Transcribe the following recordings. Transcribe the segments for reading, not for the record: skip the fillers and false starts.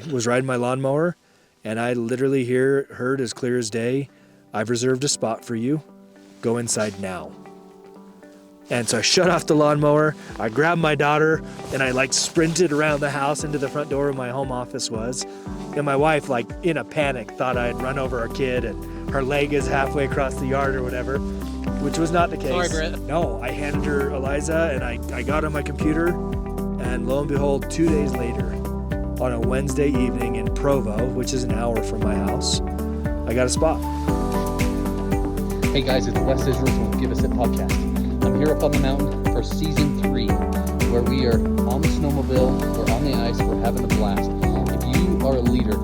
I was riding my lawnmower, and I literally heard as clear as day, "I've reserved a spot for you. Go inside now." And so I shut off the lawnmower, I grabbed my daughter, and I sprinted around the house into the front door where my home office was. And my wife, in a panic, thought I had run over our kid and her leg is halfway across the yard or whatever, which was not the case. Sorry, Brett. No, I handed her Eliza, and I got on my computer, and lo and behold, 2 days later, on a Wednesday evening in Provo, which is an hour from my house, I got a spot. Hey guys, it's Wes Israel from Give Us It Podcast. I'm here up on the mountain for season 3, where we are on the snowmobile, we're on the ice, we're having a blast. If you are a leader,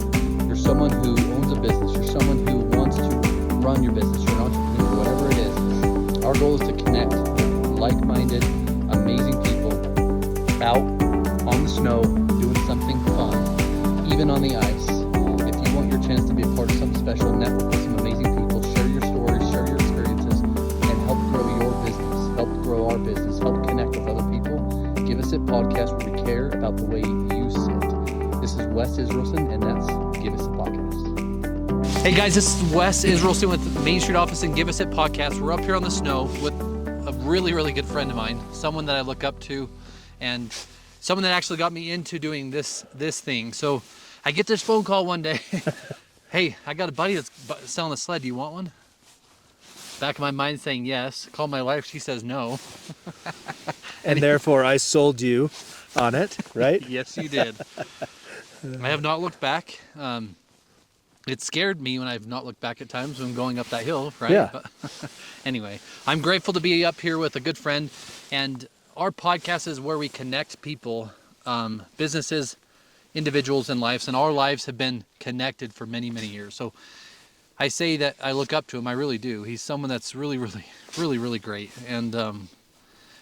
you're someone who owns a business, you're someone who wants to run your business, you're an entrepreneur, whatever it is, our goal is to connect like-minded, amazing people out on the snow, doing something fun, even on the ice. If you want your chance to be a part of something special, network with some amazing people, share your stories, share your experiences, and help grow your business, help grow our business, help connect with other people. Give Us It Podcast, where we care about the way you sit. This is Wes Israelson, and that's Give Us It Podcast. Hey guys, this is Wes Israelson with Main Street Office and Give Us It Podcast. We're up here on the snow with a really, really good friend of mine, someone that I look up to, and someone that actually got me into doing this thing. So I get this phone call one day. Hey, I got a buddy that's selling a sled. Do you want one? Back of my mind saying yes. Call my wife. She says no. And therefore, I sold you on it, right? Yes, you did. I have not looked back. It scared me when I've not looked back at times when going up that hill, right? Yeah. But anyway, I'm grateful to be up here with a good friend. And our podcast is where we connect people, businesses, individuals, and lives. And our lives have been connected for many, many years. So I say that I look up to him. I really do. He's someone that's really, really, really, really great. And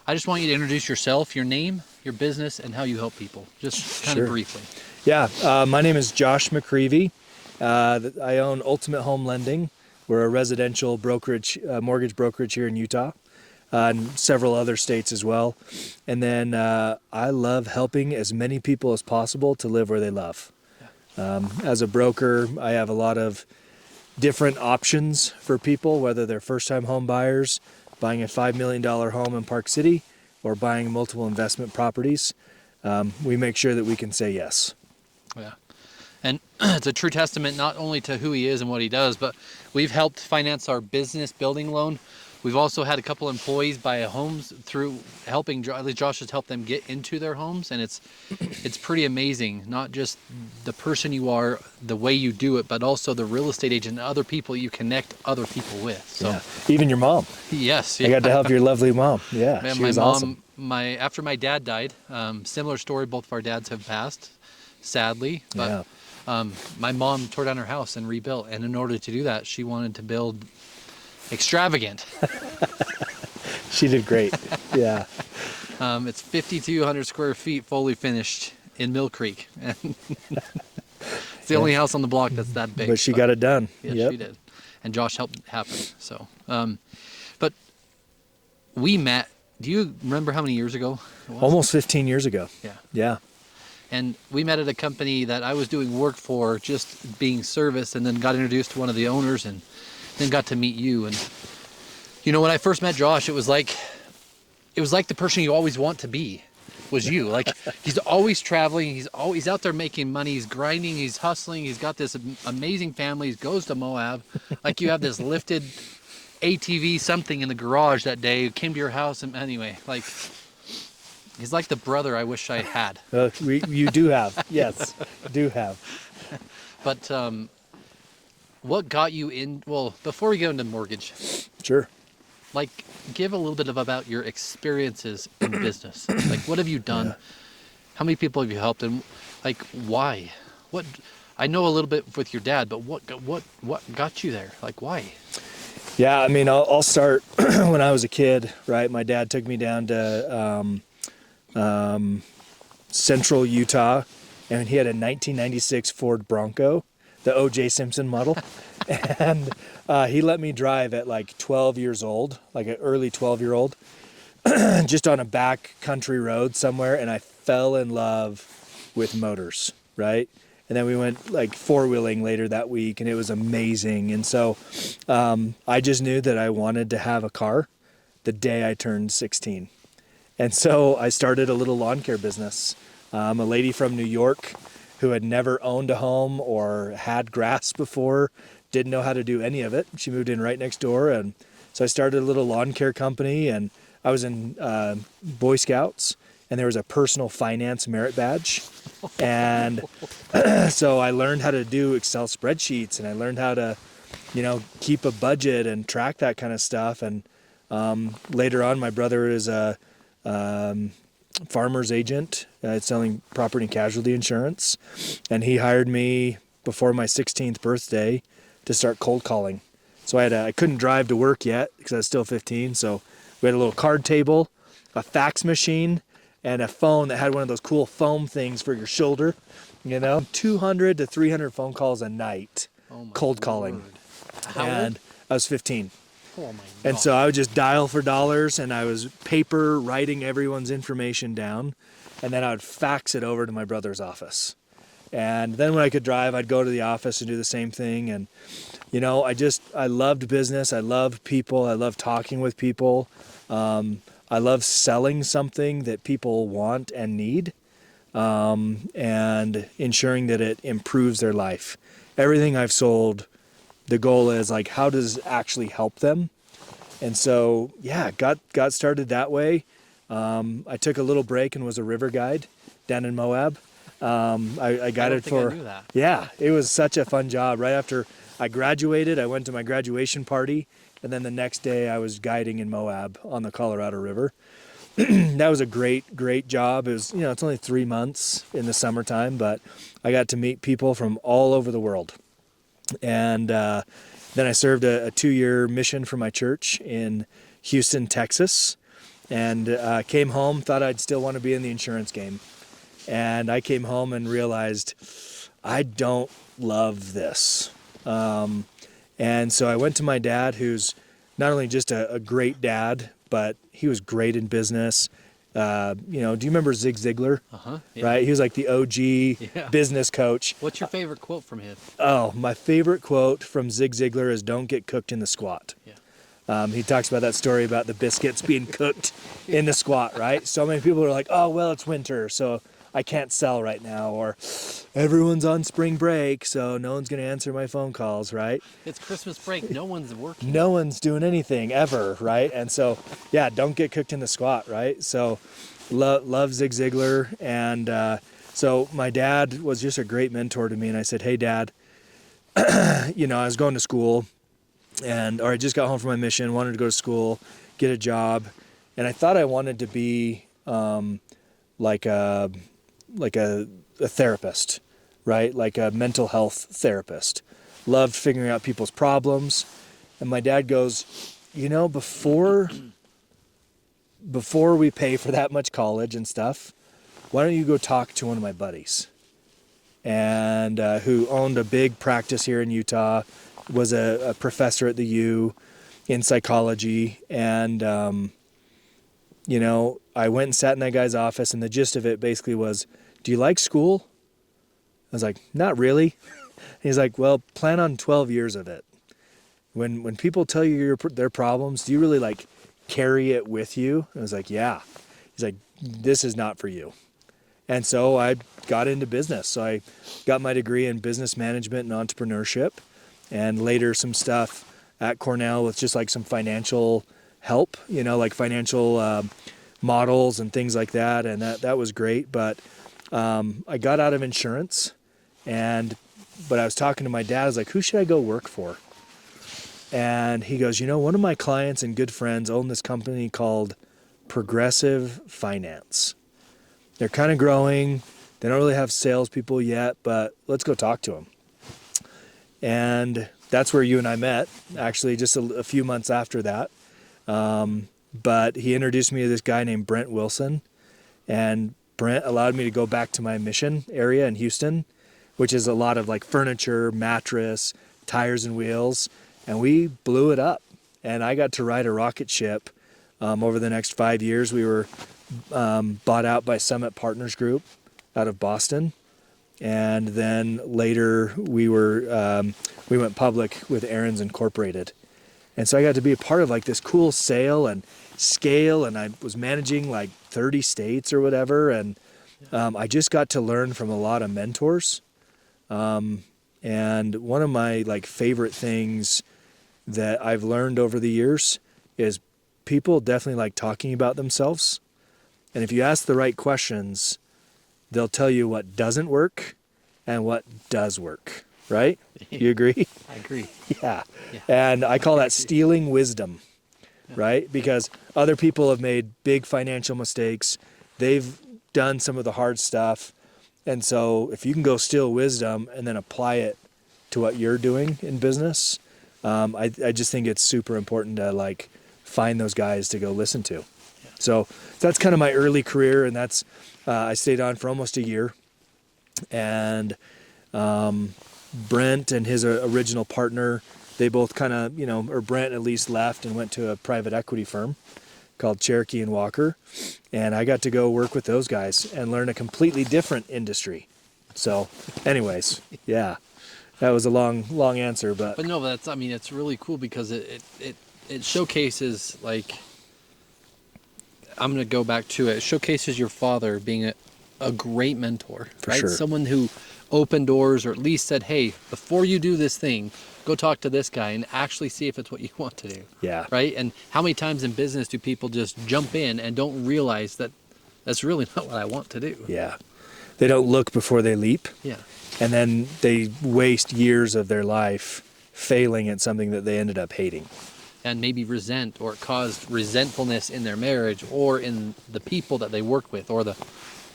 I just want you to introduce yourself, your name, your business, and how you help people, just kind of briefly. Yeah, my name is Josh McReavy. I own Ultimate Home Lending. We're a residential brokerage, mortgage brokerage here in Utah, and several other states as well. And then I love helping as many people as possible to live where they love. As a broker, I have a lot of different options for people, whether they're first-time home buyers, buying a $5 million home in Park City, or buying multiple investment properties. We make sure that we can say yes. Yeah. And it's a true testament not only to who he is and what he does, but we've helped finance our business building loan. We've also had a couple employees buy homes through helping, at least Josh has helped them get into their homes. And it's pretty amazing, not just the person you are, the way you do it, but also the real estate agent and other people you connect other people with. So yeah. Even your mom. Yes. I got to help your lovely mom. Yeah, man, she was awesome. After my dad died, similar story, both of our dads have passed, sadly, but my mom tore down her house and rebuilt. And in order to do that, she wanted to build extravagant. She did great. Yeah. It's 5,200 square feet, fully finished in Mill Creek. It's the only house on the block that's that big. But she got it done. Yes, she did. And Josh helped it happen. So, but we met. Do you remember how many years ago it was? Almost 15 years ago. Yeah. Yeah. And we met at a company that I was doing work for, just being service, and then got introduced to one of the owners, and then got to meet you. And you know, when I first met Josh, it was like the person you always want to be was you. Like, he's always traveling, he's always out there making money, he's grinding, he's hustling, he's got this amazing family, he goes to Moab. Like, you have this lifted ATV something in the garage that day, came to your house, and anyway, like, he's like the brother I wish I had. You do have. Yes, do have. But what got you in? Well, before we go into mortgage, Sure. like, give a little bit about your experiences in business. Like, what have you done? Yeah. How many people have you helped, and like, why? What? I know a little bit with your dad, but what got you there? Like, why? Yeah, I mean, I'll start when I was a kid. Right, my dad took me down to central Utah, and he had a 1996 Ford Bronco, the O.J. Simpson model. And he let me drive at like 12 years old, like an early 12-year-old, just on a back country road somewhere. And I fell in love with motors, right? And then we went like four-wheeling later that week, and it was amazing. And so I just knew that I wanted to have a car the day I turned 16. And so I started a little lawn care business. A lady from New York who had never owned a home or had grass before, didn't know how to do any of it. She moved in right next door, and so I started a little lawn care company, and I was in Boy Scouts, and there was a personal finance merit badge. And so I learned how to do Excel spreadsheets, and I learned how to, keep a budget and track that kind of stuff. And later on, my brother is a farmer's agent selling property and casualty insurance, and he hired me before my 16th birthday to start cold calling. So I couldn't drive to work yet because I was still 15. So we had a little card table, a fax machine, and a phone that had one of those cool foam things for your shoulder. 200 to 300 phone calls a night, cold calling. And I was 15. Oh my God. And so I would just dial for dollars, and I was paper writing everyone's information down, and then I would fax it over to my brother's office. And then when I could drive, I'd go to the office and do the same thing. And, I loved business. I loved people. I loved talking with people. I love selling something that people want and need, and ensuring that it improves their life. Everything I've sold, the goal is like, how does it actually help them? And so, got started that way. I took a little break and was a river guide down in Moab. I guided I knew that. Yeah, it was such a fun job. Right after I graduated, I went to my graduation party, and then the next day I was guiding in Moab on the Colorado River. That was a great job. It was, it's only 3 months in the summertime, but I got to meet people from all over the world. And then I served a 2-year mission for my church in Houston, Texas, and came home, thought I'd still want to be in the insurance game. And I came home and realized I don't love this. And so I went to my dad, who's not only just a great dad, but he was great in business. Do you remember Zig Ziglar? Yeah. Right? He was like the OG business coach. What's your favorite quote from him? Oh, my favorite quote from Zig Ziglar is "Don't get cooked in the squat." Yeah. He talks about that story about the biscuits being cooked in the squat, right? So many people are like, oh, well, it's winter, so I can't sell right now, or everyone's on spring break, so no one's going to answer my phone calls, right? It's Christmas break. No one's working. No one's doing anything ever, right? And so, don't get cooked in the squat, right? So love Zig Ziglar. And so my dad was just a great mentor to me. And I said, hey, Dad, I was going to school, or I just got home from my mission, wanted to go to school, get a job. And I thought I wanted to be like a therapist, right? Like a mental health therapist. Loved figuring out people's problems. And my dad goes, before we pay for that much college and stuff, why don't you go talk to one of my buddies? And who owned a big practice here in Utah, was a professor at the U in psychology. And, I went and sat in that guy's office, and the gist of it basically was, do you like school? I was like, not really. He's like, well, plan on 12 years of it. When people tell you their problems, do you really like carry it with you? I was like, yeah. He's like, this is not for you. And so I got into business. So I got my degree in business management and entrepreneurship, and later some stuff at Cornell with just like some financial help, like financial models and things like that. And that was great. But I got out of insurance, but I was talking to my dad. I was like, who should I go work for? And he goes, one of my clients and good friends own this company called Progressive Finance. They're kind of growing. They don't really have salespeople yet, but let's go talk to them. And that's where you and I met, actually, just a few months after that. But he introduced me to this guy named Brent Wilson. And Brent allowed me to go back to my mission area in Houston, which is a lot of like furniture, mattress, tires and wheels. And we blew it up. And I got to ride a rocket ship over the next 5 years. We were bought out by Summit Partners Group out of Boston. And then later we went public with Aaron's Incorporated. And so I got to be a part of like this cool sale and scale, and I was managing like 30 states or whatever. And I just got to learn from a lot of mentors. And one of my like favorite things that I've learned over the years is people definitely like talking about themselves. And if you ask the right questions, they'll tell you what doesn't work and what does work, right? You agree? I agree. Yeah. Yeah. And I call that stealing wisdom, right? Because other people have made big financial mistakes. They've done some of the hard stuff. And so if you can go steal wisdom and then apply it to what you're doing in business, I just think it's super important to like find those guys to go listen to. So that's kind of my early career, and that's I stayed on for almost a year. And Brent and his original partner, they both kind of, or Brent at least left and went to a private equity firm called Cherokee and Walker. And I got to go work with those guys and learn a completely different industry. So anyways, yeah, that was a long answer, but no, it's really cool because it showcases, like, I'm going to go back to it. It showcases your father being a great mentor, right? sure. Someone who opened doors, or at least said, hey, before you do this thing, go talk to this guy and actually see if it's what you want to do. Yeah. Right? And how many times in business do people just jump in and don't realize that that's really not what I want to do? Yeah. They don't look before they leap. Yeah. And then they waste years of their life failing at something that they ended up hating. And maybe resent, or it caused resentfulness in their marriage or in the people that they work with, or the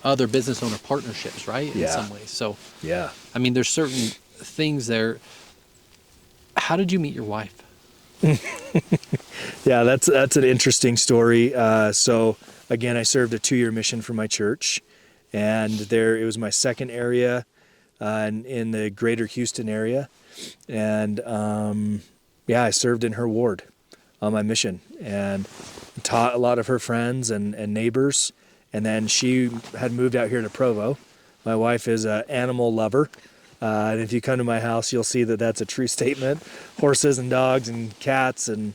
other business owner partnerships, right? In some ways. So, yeah. I mean, there's certain things there. How did you meet your wife? Yeah, that's an interesting story. So again, I served a 2-year mission for my church, and it was my second area in the greater Houston area. And I served in her ward on my mission and taught a lot of her friends and neighbors. And then she had moved out here to Provo. My wife is an animal lover. And if you come to my house, you'll see that that's a true statement. Horses and dogs and cats and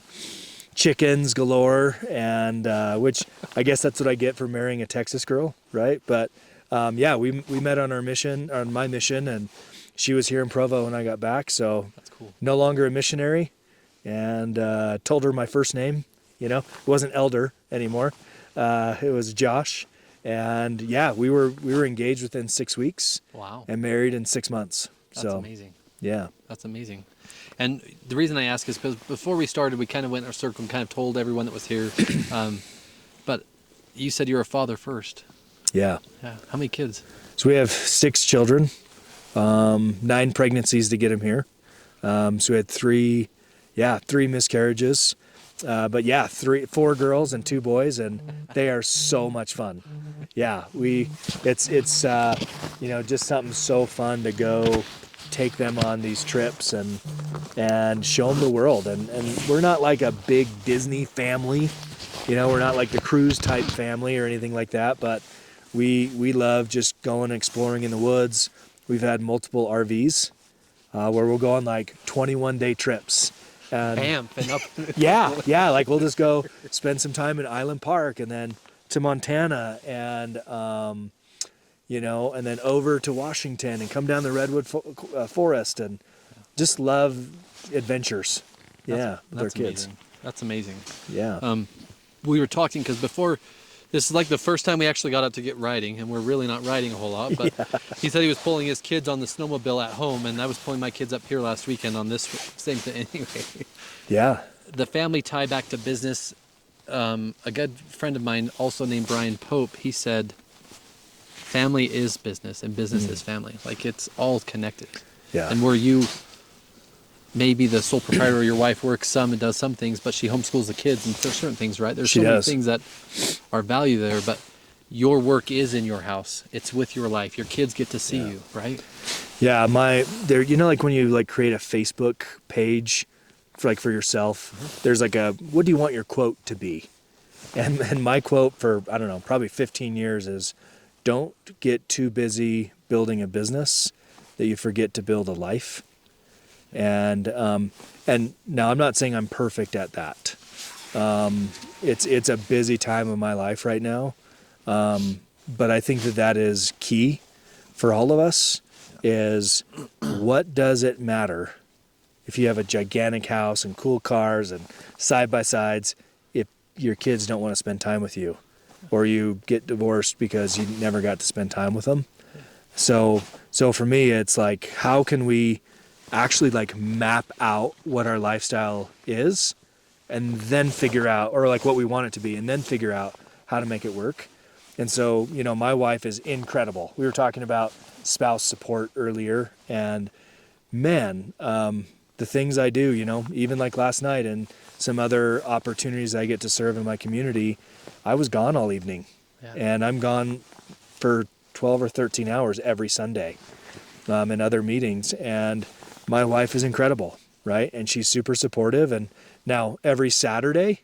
chickens galore. And which I guess that's what I get for marrying a Texas girl, right? But we met on my mission, and she was here in Provo when I got back. So that's cool. No longer a missionary, and told her my first name. It wasn't Elder anymore. It was Josh. And we were engaged within 6 weeks. Wow. And married in 6 months. That's amazing. Yeah. That's amazing. And the reason I ask is because before we started, we kind of went in a circle and kind of told everyone that was here. But you said you were a father first. Yeah. Yeah. How many kids? So we have 6 children, 9 pregnancies to get them here. So we had 3 miscarriages. But 4 girls and 2 boys, and they are so much fun. Yeah, it's just something so fun to go take them on these trips and show them the world. And we're not like a big Disney family, we're not like the cruise type family or anything like that, but we love just going and exploring in the woods. We've had multiple RVs where we'll go on like 21-day trips. And up. yeah. Like we'll just go spend some time in Island Park and then to Montana and and then over to Washington and come down the Redwood Forest and just love adventures. With our kids. Amazing. That's amazing. Yeah. We were talking because before, this is like the first time we actually got out to get riding, and we're really not riding a whole lot, but he said he was pulling his kids on the snowmobile at home, and I was pulling my kids up here last weekend on this same thing anyway. Yeah. The family tie back to business, a good friend of mine also named Brian Pope, he said, family is business and business is family. Like it's all connected. Yeah. And where you, maybe the sole proprietor or your wife works some and does some things, but she homeschools the kids and there's certain things, right? There's so many things that are value there, but your work is in your house. It's with your life. Your kids get to see you, right? Yeah. Like when you create a Facebook page for yourself, there's what do you want your quote to be? And my quote for, I don't know, probably 15 years is, don't get too busy building a business that you forget to build a life. And now I'm not saying I'm perfect at that. It's a busy time of my life right now. But I think that is key for all of us is what does it matter if you have a gigantic house and cool cars and side-by-sides if your kids don't want to spend time with you or you get divorced because you never got to spend time with them. So for me, it's like, how can we actually like map out what our lifestyle is and then figure out, or like what we want it to be, and then figure out how to make it work. And so, my wife is incredible. We were talking about spouse support earlier, and man, the things I do, even like last night and some other opportunities I get to serve in my community, I was gone all evening. Yeah. And I'm gone for 12 or 13 hours every Sunday in other meetings. And my wife is incredible, right? And she's super supportive. And now every Saturday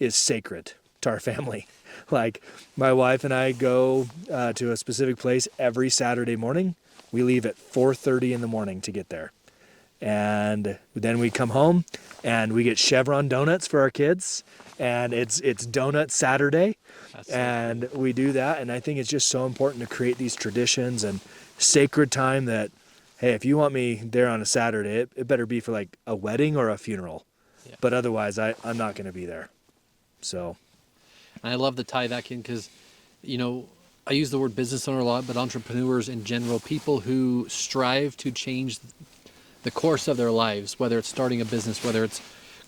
is sacred to our family. Like my wife and I go to a specific place every Saturday morning. We leave at 4:30 in the morning to get there. And then we come home and we get Chevron donuts for our kids. And it's Donut Saturday. And we do that. And I think it's just so important to create these traditions and sacred time that, hey, if you want me there on a Saturday, it better be for like a wedding or a funeral. Yeah. But otherwise, I'm not going to be there. So. And I love to tie that in because, I use the word business owner a lot, but entrepreneurs in general, people who strive to change the course of their lives, whether it's starting a business, whether it's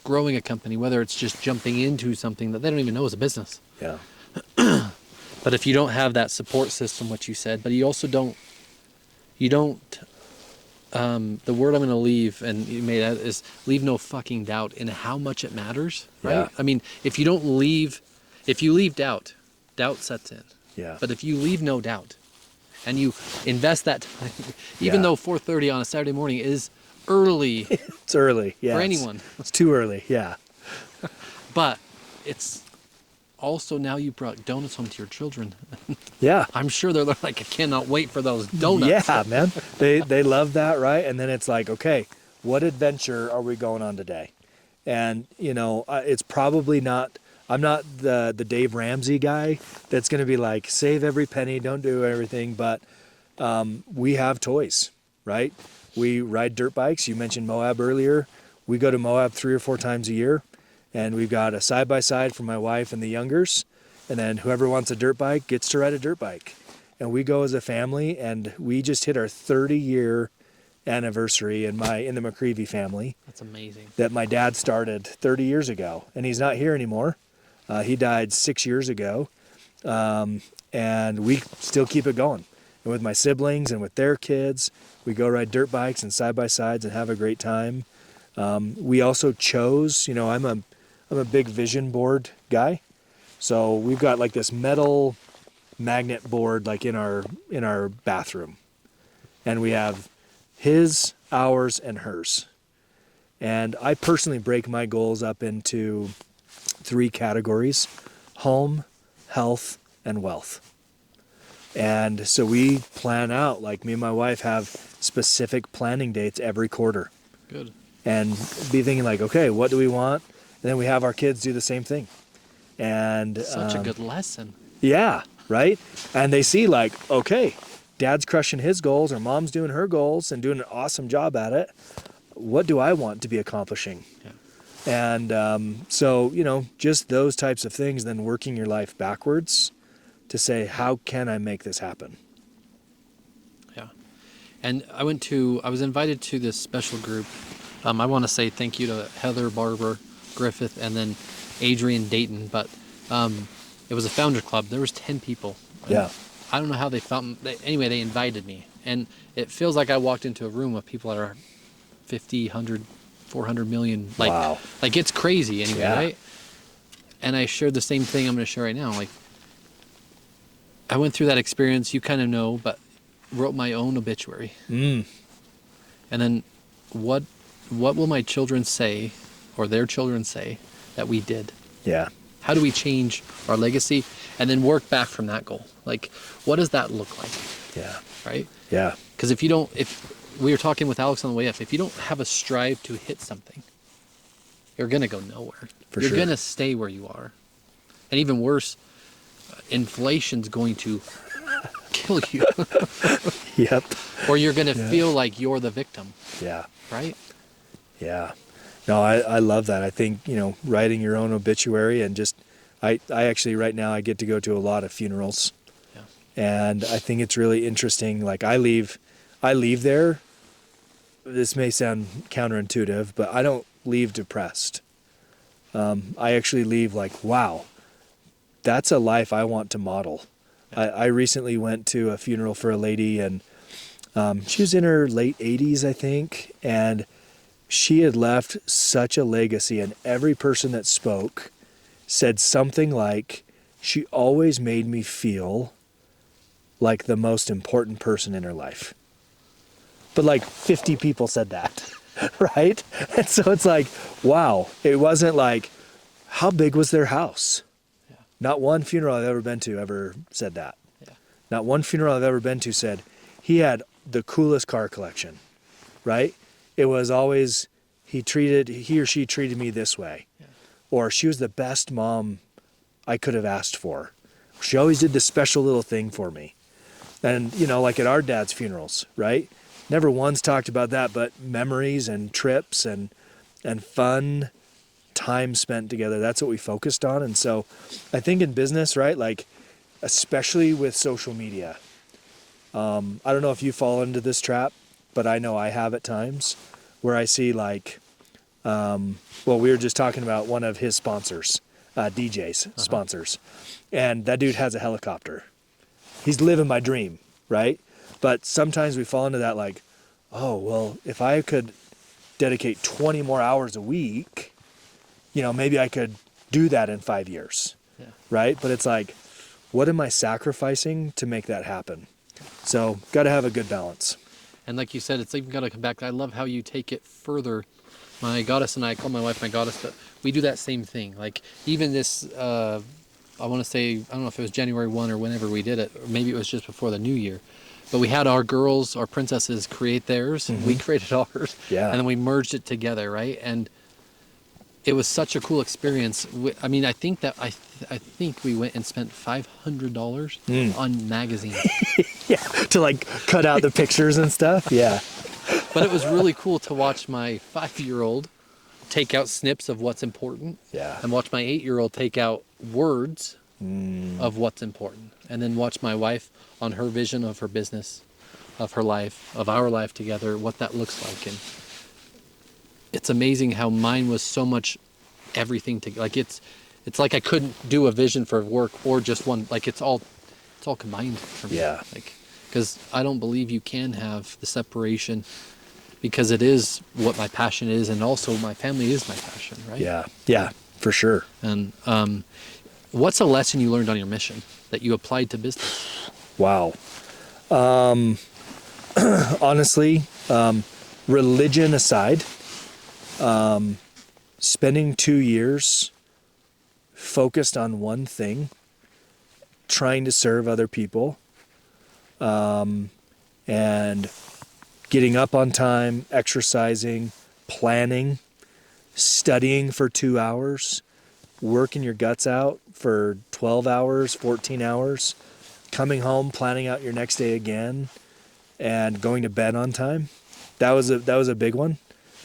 growing a company, whether it's just jumping into something that they don't even know is a business. Yeah. But if you don't have that support system, what you said, but you also don't, the word I'm going to leave, and you made that, is leave no fucking doubt in how much it matters, right? Yeah. I mean, if you leave doubt sets in. Yeah. But if you leave no doubt and you invest that time, even though 4:30 on a Saturday morning is early. It's early, yeah. For anyone. It's too early, yeah. But it's also now you brought donuts home to your children. Yeah. I'm sure they're like, I cannot wait for those donuts. Yeah, man. They love that, right? And then it's like, okay, what adventure are we going on today? And, it's probably not, I'm not the Dave Ramsey guy that's going to be like, save every penny, don't do everything. But we have toys, right? We ride dirt bikes. You mentioned Moab earlier. We go to Moab 3 or 4 times a year. And we've got a side-by-side for my wife and the youngers. And then whoever wants a dirt bike gets to ride a dirt bike. And we go as a family, and we just hit our 30-year anniversary in the McReavy family. That's amazing. That my dad started 30 years ago. And he's not here anymore. He died 6 years ago. And we still keep it going. And with my siblings and with their kids, we go ride dirt bikes and side-by-sides and have a great time. We also chose, I'm a big vision board guy. So we've got like this metal magnet board like in our bathroom. And we have his, ours, and hers. And I personally break my goals up into 3 categories: home, health, and wealth. And so we plan out, like me and my wife have specific planning dates every quarter. Good. And be thinking like, okay, what do we want? And then we have our kids do the same thing. And such a good lesson. Yeah, right? And they see like, okay, dad's crushing his goals or mom's doing her goals and doing an awesome job at it. What do I want to be accomplishing? Yeah. And so, just those types of things, then working your life backwards to say, how can I make this happen? Yeah. And I was invited to this special group. I want to say thank you to Heather Barber Griffith and then Adrian Dayton, but it was a founder club. There was 10 people. Yeah. I don't know how they found, anyway, they invited me. And it feels like I walked into a room of people that are 50, 100, 400 million. Like, wow. Like it's crazy anyway, yeah. Right? And I shared the same thing I'm going to share right now. Like, I went through that experience, you kind of know, but wrote my own obituary. And then what will my children say, or their children say, that we did? Yeah. How do we change our legacy and then work back from that goal? Like, what does that look like? Yeah. Right? Yeah. Because if we were talking with Alex on the way up, if you don't have a strive to hit something, you're going to go nowhere. You're sure. going to stay where you are. And even worse, inflation's going to kill you. Yep. Or you're going to feel like you're the victim. Yeah. Right? Yeah. No, I love that. I think, writing your own obituary and just, I actually right now I get to go to a lot of funerals. Yeah. And I think it's really interesting. Like I leave there, this may sound counterintuitive, but I don't leave depressed. I actually leave like, wow, that's a life I want to model. Yeah. I recently went to a funeral for a lady, and she was in her late 80s, I think, and she had left such a legacy, and every person that spoke said something like, she always made me feel like the most important person in her life. But like 50 people said that, right? And so it's like, wow, it wasn't like, how big was their house? Yeah. Not one funeral I've ever been to ever said that. Yeah. Not one funeral I've ever been to said, he had the coolest car collection, right? It was always, he or she treated me this way. Yeah. Or she was the best mom I could have asked for. She always did this special little thing for me. And, like at our dad's funerals, right? Never once talked about that, but memories and trips and fun time spent together. That's what we focused on. And so I think in business, right? Like, especially with social media, I don't know if you fall into this trap, but I know I have at times where I see like, we were just talking about one of his sponsors, DJ's sponsors, and that dude has a helicopter. He's living my dream, right? But sometimes we fall into that like, oh, well, if I could dedicate 20 more hours a week, maybe I could do that in 5 years, right? But it's like, what am I sacrificing to make that happen? So got to have a good balance. And like you said, it's even got to come back. I love how you take it further. My goddess and I call my wife my goddess, but we do that same thing. Like even this, I want to say, I don't know if it was January 1 or whenever we did it, or maybe it was just before the new year. But we had our girls, our princesses create theirs. Mm-hmm. We created ours. Yeah. And then we merged it together, right? And it was such a cool experience. I mean, I think we went and spent $500 on magazines. Yeah, to like cut out the pictures and stuff. Yeah. But it was really cool to watch my 5-year-old take out snips of what's important. Yeah. And watch my 8-year-old take out words of what's important. And then watch my wife on her vision of her business, of her life, of our life together, what that looks like. And it's amazing how mine was so much everything to like it's like I couldn't do a vision for work or just one, like it's all combined for me. Yeah. Like, because I don't believe you can have the separation, because it is what my passion is, and also my family is my passion, right? Yeah. Yeah, for sure. And what's a lesson you learned on your mission that you applied to business? Wow. Honestly, religion aside, spending 2 years focused on one thing, trying to serve other people, and getting up on time, exercising, planning, studying for 2 hours, working your guts out for 12 hours, 14 hours, coming home, planning out your next day again, and going to bed on time. That was a big one.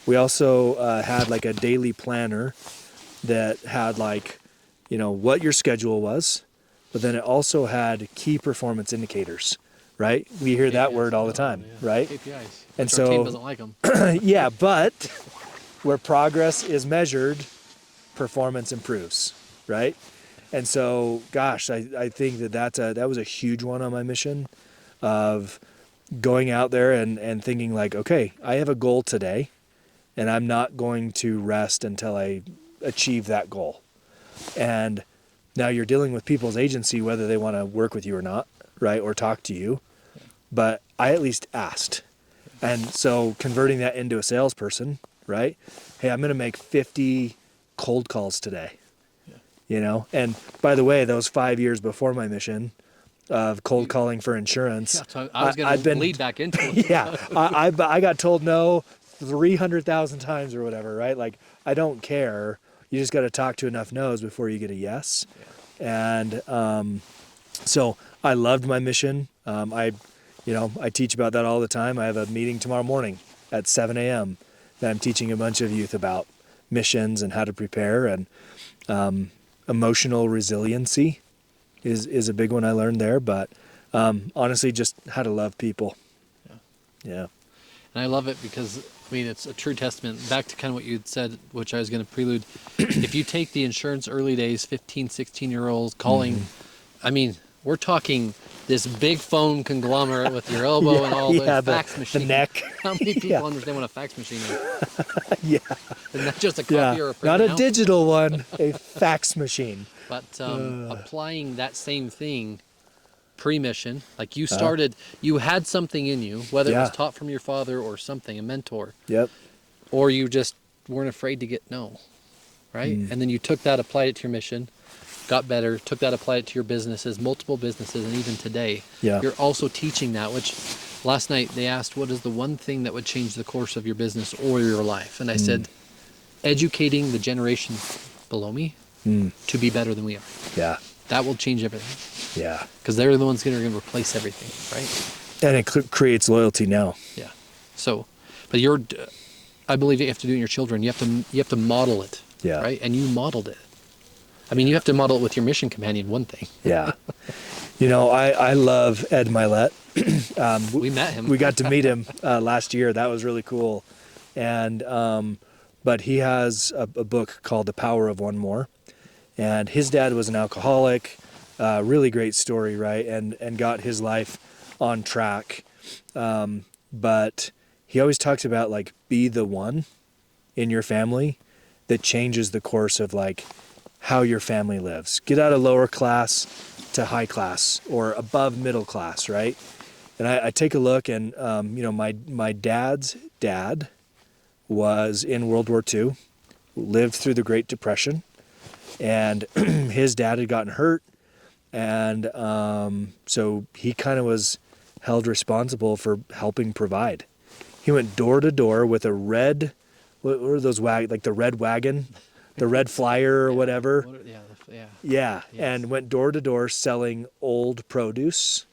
We also had like a daily planner that had like, what your schedule was, but then it also had key performance indicators, right? We hear that word all the time, right? KPIs. And so our team doesn't like them. Yeah, but where progress is measured, performance improves, right? And so, gosh, I think that was a huge one on my mission of going out there and thinking like, okay, I have a goal today, and I'm not going to rest until I achieve that goal. And now you're dealing with people's agency, whether they want to work with you or not, right? Or talk to you. But I at least asked. And so converting that into a salesperson, right? Hey, I'm going to make 50 cold calls today. you know. And by the way, those 5 years before my mission of cold calling for insurance, Yeah, so I was going to lead back into it. yeah, I got told no 300,000 times or whatever, right? Like, I don't care. You just got to talk to enough no's before you get a yes. And so I loved my mission. I teach about that all the time. I have a meeting tomorrow morning at 7 a.m. that I'm teaching a bunch of youth about missions and how to prepare. And emotional resiliency is a big one I learned there. But honestly, just how to love people. Yeah. And I love it because, I mean, it's a true testament. Back to kind of what you had said, which I was going to prelude. If you take the insurance early days, 15, 16-year-olds calling, I mean, we're talking this big phone conglomerate with your elbow and all the fax machine. The neck. How many people understand what a fax machine is? Yeah. Isn't that just a copy or a Not printout? a digital one, a fax machine. But applying that same thing pre-mission, like you started, you had something in you, whether it was taught from your father or something, a mentor. Yep. Or you just weren't afraid to get no, right? And then you took that, applied it to your mission, got better, took that, applied it to your businesses, multiple businesses, and even today, you're also teaching that, which last night they asked, what is the one thing that would change the course of your business or your life? And I said, educating the generation below me to be better than we are. Yeah. That will change everything. Yeah. Because they're the ones that are going to replace everything, right? And it creates loyalty now. Yeah. So, but I believe you have to do it in your children. You have to model it. Yeah. Right. And you modeled it. I mean, you have to model it with your mission companion. One thing. Yeah. You know, I love Ed Milet. We met him. We got to meet him last year. That was really cool. And but he has a book called The Power of One More. And his dad was an alcoholic. Really great story, right? And got his life on track. But he always talks about, like, be the one in your family that changes the course of, like, how your family lives. Get out of lower class to high class or above middle class, right? And I take a look, and my dad's dad was in World War II, lived through the Great Depression, and his dad had gotten hurt, and so he kind of was held responsible for helping provide. He went door to door with a red, what were those like the red wagon, the red flyer or whatever. Yeah, and went door to door selling old produce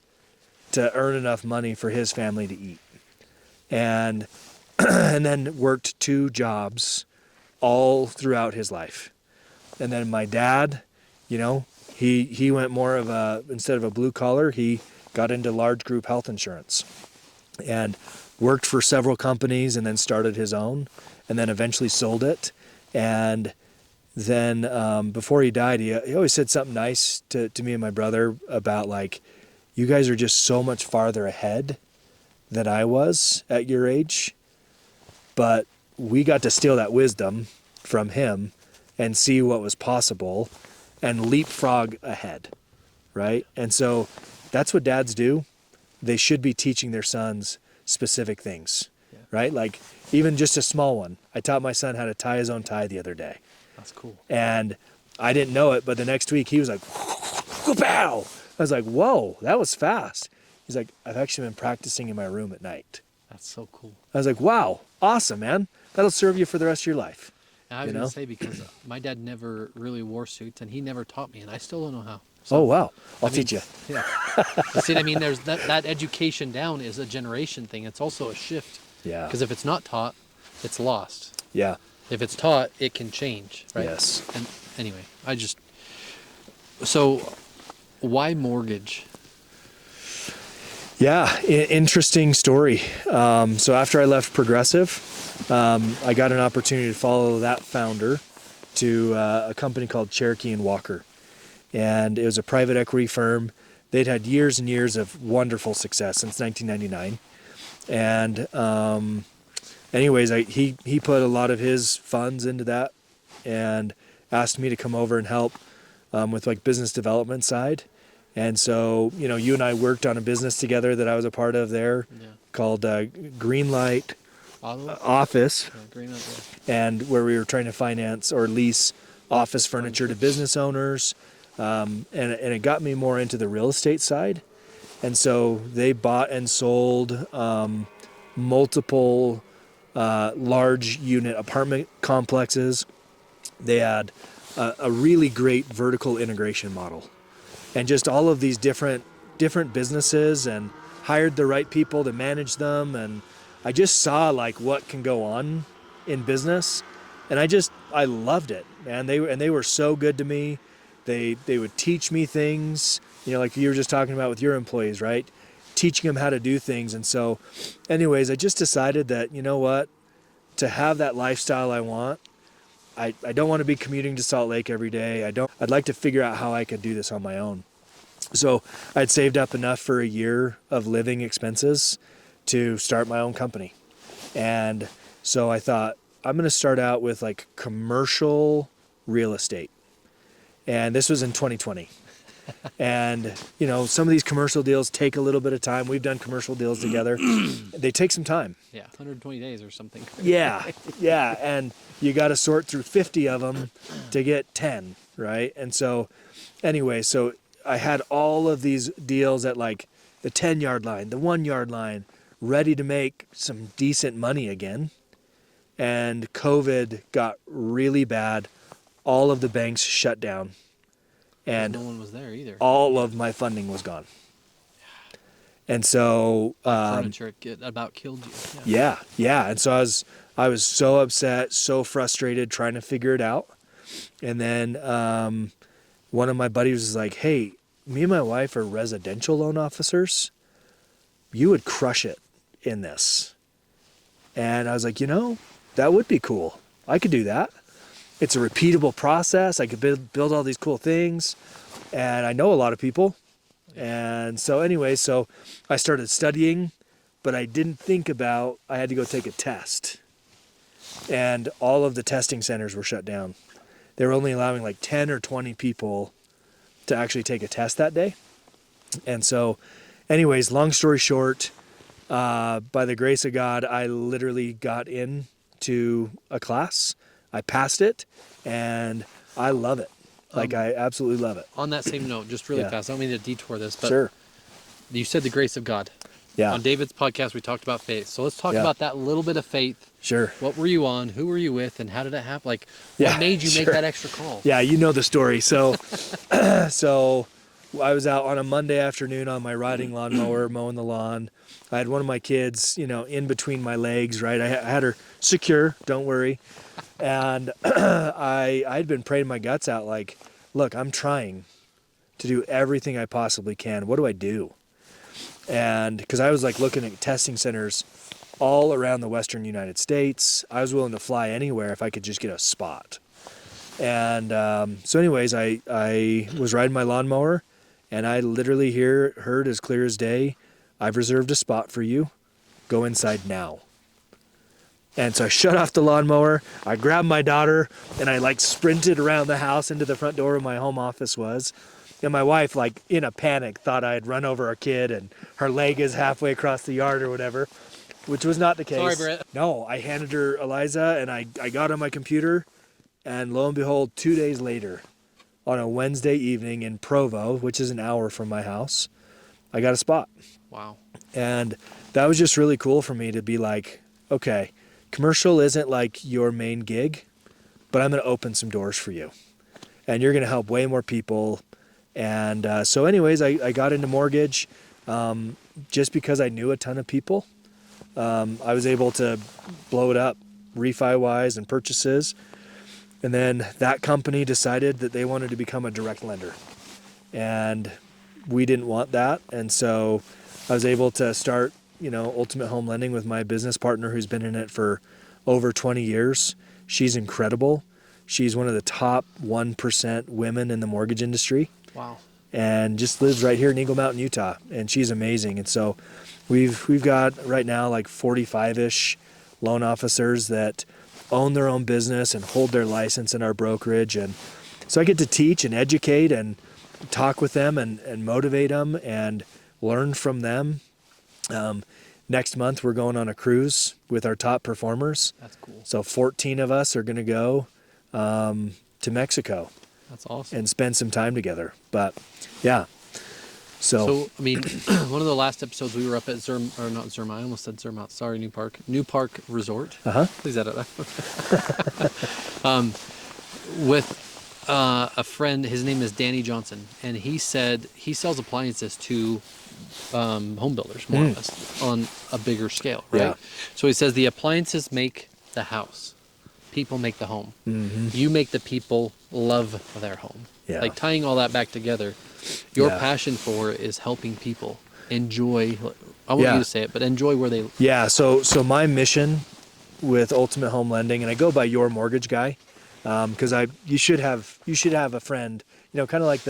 to earn enough money for his family to eat. And and then worked 2 jobs all throughout his life. And then my dad, he went more of instead of a blue collar, he got into large group health insurance and worked for several companies and then started his own and then eventually sold it. And then before he died, he always said something nice to me and my brother about, like, you guys are just so much farther ahead than I was at your age, but we got to steal that wisdom from him and see what was possible and leapfrog ahead, right? And so that's what dads do. They should be teaching their sons specific things, right? Like, even just a small one. I taught my son how to tie his own tie the other day. That's cool. And I didn't know it, but the next week he was like, pow! I was like, whoa, that was fast. He's like, I've actually been practicing in my room at night. That's so cool. I was like, wow, awesome, man. That'll serve you for the rest of your life. And I was going to say, because my dad never really wore suits, and he never taught me, and I still don't know how. So, oh, wow. I'll teach you. Yeah. But see, I mean, there's that education down is a generation thing. It's also a shift. Yeah. Because if it's not taught, it's lost. Yeah. If it's taught, it can change, right? Yes. And anyway, so why mortgage? Yeah, interesting story. So after I left Progressive, I got an opportunity to follow that founder to a company called Cherokee and Walker. And it was a private equity firm. They'd had years and years of wonderful success since 1999. And anyways, he put a lot of his funds into that and asked me to come over and help with, like, business development side. And so, you and I worked on a business together that I was a part of there called Greenlight Office, and where we were trying to finance or lease office furniture to business owners. And it got me more into the real estate side. And so they bought and sold multiple large unit apartment complexes. They had a really great vertical integration model, and just all of these different businesses, and hired the right people to manage them. And I just saw like what can go on in business, and I loved it, man. They were so good to me. They would teach me things, like you were just talking about with your employees, right? Teaching them how to do things. And so anyways, I just decided that, you know what, to have that lifestyle I want, I don't want to be commuting to Salt Lake every day. I'd like to figure out how I could do this on my own. So I'd saved up enough for a year of living expenses to start my own company. And so I thought, I'm going to start out with like commercial real estate. And this was in 2020. And, some of these commercial deals take a little bit of time. We've done commercial deals together. They take some time. Yeah, 120 days or something. Yeah. And you got to sort through 50 of them to get 10, right? And so anyway, so I had all of these deals at like the 10-yard line, the 1-yard line, ready to make some decent money again. And COVID got really bad. All of the banks shut down. And no one was there either. All of my funding was gone. And so furniture about killed you. Yeah. And so I was so upset, so frustrated, trying to figure it out. And then one of my buddies was like, "Hey, me and my wife are residential loan officers. You would crush it in this." And I was like, that would be cool. I could do that. It's a repeatable process. I could build all these cool things, and I know a lot of people. And so anyway, so I started studying, but I didn't think about I had to go take a test. And all of the testing centers were shut down. They were only allowing like 10 or 20 people to actually take a test that day. And so anyways, long story short, by the grace of God, I literally got into a class. I passed it, and I love it. I absolutely love it. On that same note, just really fast, I don't mean to detour this, but sure. You said the grace of God. Yeah. On David's podcast, we talked about faith. So let's talk about that little bit of faith. Sure. What were you on? Who were you with? And how did it happen? Like, what made you make that extra call? Yeah, you know the story. So, so I was out on a Monday afternoon on my riding lawnmower, mowing the lawn. I had one of my kids, in between my legs, right? I had her secure, don't worry. And I'd been praying my guts out like, look, I'm trying to do everything I possibly can. What do I do? And because I was like looking at testing centers all around the Western United States. I was willing to fly anywhere if I could just get a spot. And so anyways, I was riding my lawnmower, and I literally heard as clear as day, "I've reserved a spot for you. Go inside now." And so I shut off the lawnmower, I grabbed my daughter, and I like sprinted around the house into the front door where my home office was. And my wife, like in a panic, thought I had run over our kid and her leg is halfway across the yard or whatever, which was not the case. Sorry, Brett. No, I handed her Eliza, and I got on my computer, and lo and behold, 2 days later, on a Wednesday evening in Provo, which is an hour from my house, I got a spot. Wow. And that was just really cool for me to be like, okay, commercial isn't like your main gig, but I'm going to open some doors for you. And you're going to help way more people. And so anyways, I got into mortgage just because I knew a ton of people. I was able to blow it up refi-wise and purchases. And then that company decided that they wanted to become a direct lender. And we didn't want that. And so I was able to start, Ultimate Home Lending with my business partner who's been in it for over 20 years. She's incredible. She's one of the top 1% women in the mortgage industry. Wow. And just lives right here in Eagle Mountain, Utah. And she's amazing. And so we've got right now like 45-ish loan officers that own their own business and hold their license in our brokerage. And so I get to teach and educate and talk with them and motivate them and learn from them. Next month, we're going on a cruise with our top performers. That's cool. So 14 of us are going to go to Mexico That's awesome. and spend some time together. But yeah, So, I mean, one of the last episodes we were up at not Zermatt, I almost said Zermatt, sorry, New Park Resort. Please edit that. With a friend, his name is Danny Johnson, and he said he sells appliances to home builders, more or less, on a bigger scale, right? Yeah. So he says the appliances make the house. People make the home. You make the people love their home. Yeah. Like tying all that back together, your Yeah. passion for it is helping people enjoy. I want you to say it, but enjoy where they. Yeah. So my mission with Ultimate Home Lending, and I go by Your Mortgage Guy, because you should have a friend. You know, kind of like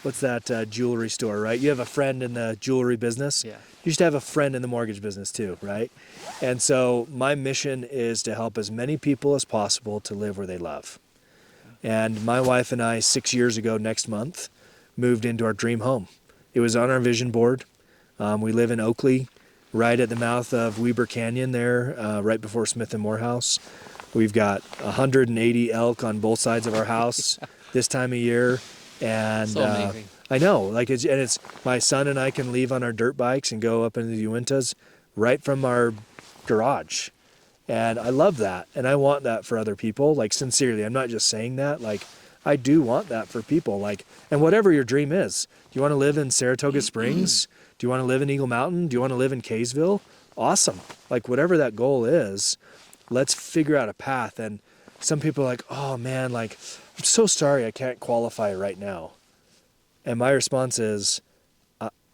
what's that jewelry store, right? You have a friend in the jewelry business. Yeah. You should have a friend in the mortgage business too, right? And so my mission is to help as many people as possible to live where they love. And my wife and I, 6 years ago next month, moved into our dream home. It was on our vision board. We live in Oakley, right at the mouth of Weber Canyon there, right before Smith and Morehouse. We've got 180 elk on both sides of our house this time of year. And So amazing. I know, it's my son and I can leave on our dirt bikes and go up into the Uintas right from our garage. And I love that. And I want that for other people. Like, sincerely, I'm not just saying that. Like, I do want that for people. Like, and whatever your dream is, do you want to live in Saratoga Springs? Do you want to live in Eagle Mountain? Do you want to live in Kaysville? Awesome. Like, whatever that goal is, let's figure out a path. And some people are like, oh man, like, I'm so sorry I can't qualify right now. And my response is,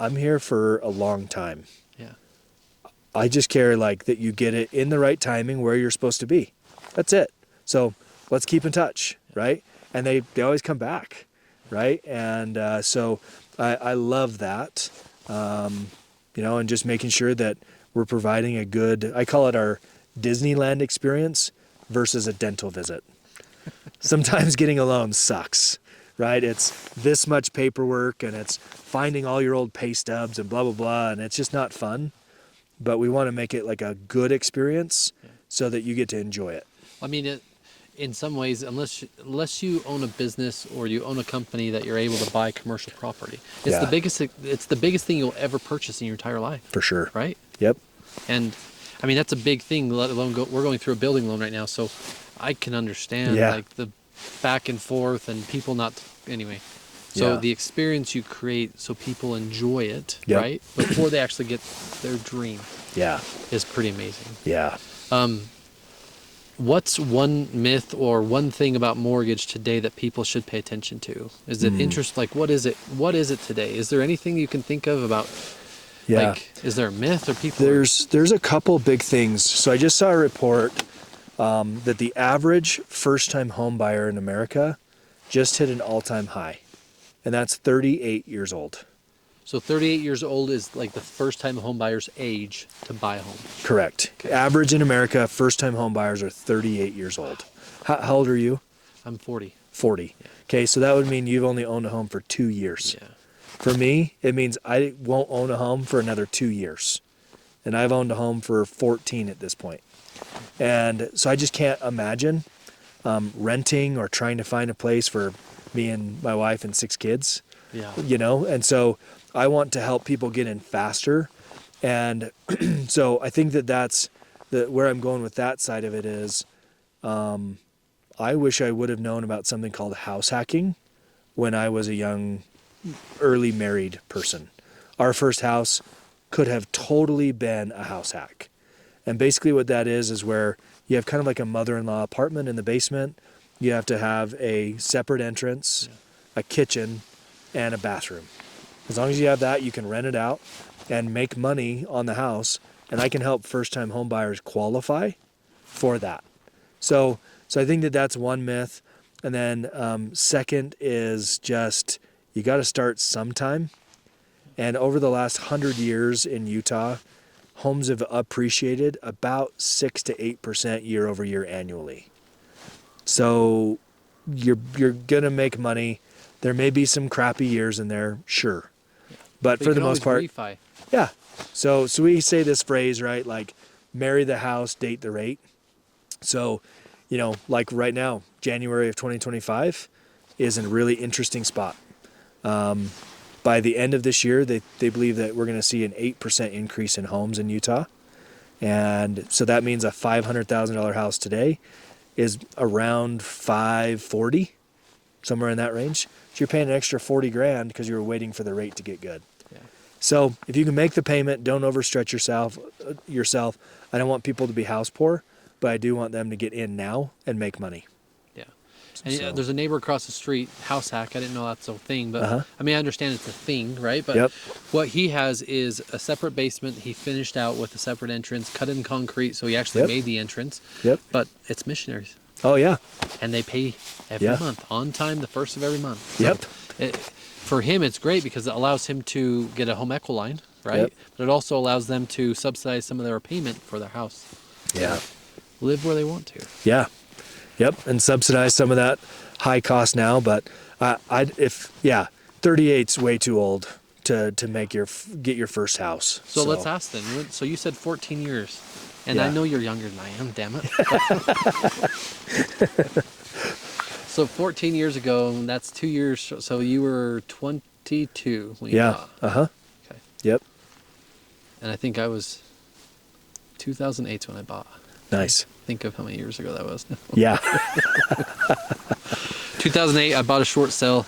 I'm here for a long time. Yeah. I just care like that you get it in the right timing where you're supposed to be. That's it. So let's keep in touch, right? And they always come back, right? And so I love that, and just making sure that we're providing a good, I call it our Disneyland experience versus a dental visit. Sometimes getting a loan sucks, right? It's this much paperwork and it's finding all your old pay stubs and blah, blah, blah. And it's just not fun. But we want to make it like a good experience so that you get to enjoy it. I mean, in some ways, unless you own a business or you own a company that you're able to buy commercial property, it's the biggest thing you'll ever purchase in your entire life. For sure. Right? Yep. And I mean, that's a big thing, let alone we're going through a building loan right now. So I can understand like the back and forth and people anyway. So the experience you create so people enjoy it, right? Before they actually get their dream. Yeah. Is pretty amazing. Yeah. What's one myth or one thing about mortgage today that people should pay attention to? Is it interest? Like, what is it? What is it today? Is there anything you can think of about? Yeah. Like, is there a myth or people? There's a couple big things. So I just saw a report that the average first-time home buyer in America just hit an all-time high, and that's 38 years old. So 38 years old is like the first-time home buyer's age to buy a home. Correct. Okay. Average in America, first-time home buyers are 38 years old. How old are you? I'm 40. 40. Yeah. Okay, so that would mean you've only owned a home for 2 years. Yeah. For me, it means I won't own a home for another 2 years. And I've owned a home for 14 at this point. And so I just can't imagine renting or trying to find a place for me and my wife and 6 kids. Yeah. And so I want to help people get in faster. And so I think that's where I'm going with that side of it is, I wish I would have known about something called house hacking when I was a young, early married person. Our first house could have totally been a house hack. And basically what that is where you have kind of like a mother-in-law apartment in the basement. You have to have a separate entrance, a kitchen, and a bathroom. As long as you have that, you can rent it out and make money on the house. And I can help first-time home buyers qualify for that. So I think that's one myth. And then second is just you got to start sometime. And over the last 100 years in Utah, homes have appreciated about 6 to 8% year over year annually. So you're gonna make money. There may be some crappy years in there, sure, but for the most part, refi. Yeah. So we say this phrase, right? Like, marry the house, date the rate. So like right now, January of 2025 is a really interesting spot. By the end of this year, they believe that we're going to see an 8% increase in homes in Utah. And so that means a $500,000 house today is around 540, somewhere in that range. So you're paying an extra 40 grand because you were waiting for the rate to get good. Yeah. So if you can make the payment, don't overstretch yourself. I don't want people to be house poor, but I do want them to get in now and make money. Yeah. And there's a neighbor across the street, house hack. I didn't know that's a thing, but I mean, I understand it's a thing, right? But what he has is a separate basement. He finished out with a separate entrance, cut in concrete, so he actually made the entrance. But it's missionaries. Oh, yeah. And they pay every month, on time, the first of every month. So for him, it's great because it allows him to get a home eco line, right? But it also allows them to subsidize some of their payment for their house. Yeah. Live where they want to. Yeah. Yep, and subsidize some of that high cost now, but 38's way too old to get your first house. So let's ask then. So you said 14 years, and I know you're younger than I am. Damn it. So 14 years ago, that's 2 years. So you were 22 when you bought. Okay. Yep. And I think I was 2008 when I bought. Nice. Think of how many years ago that was. Yeah. 2008, I bought a short sale.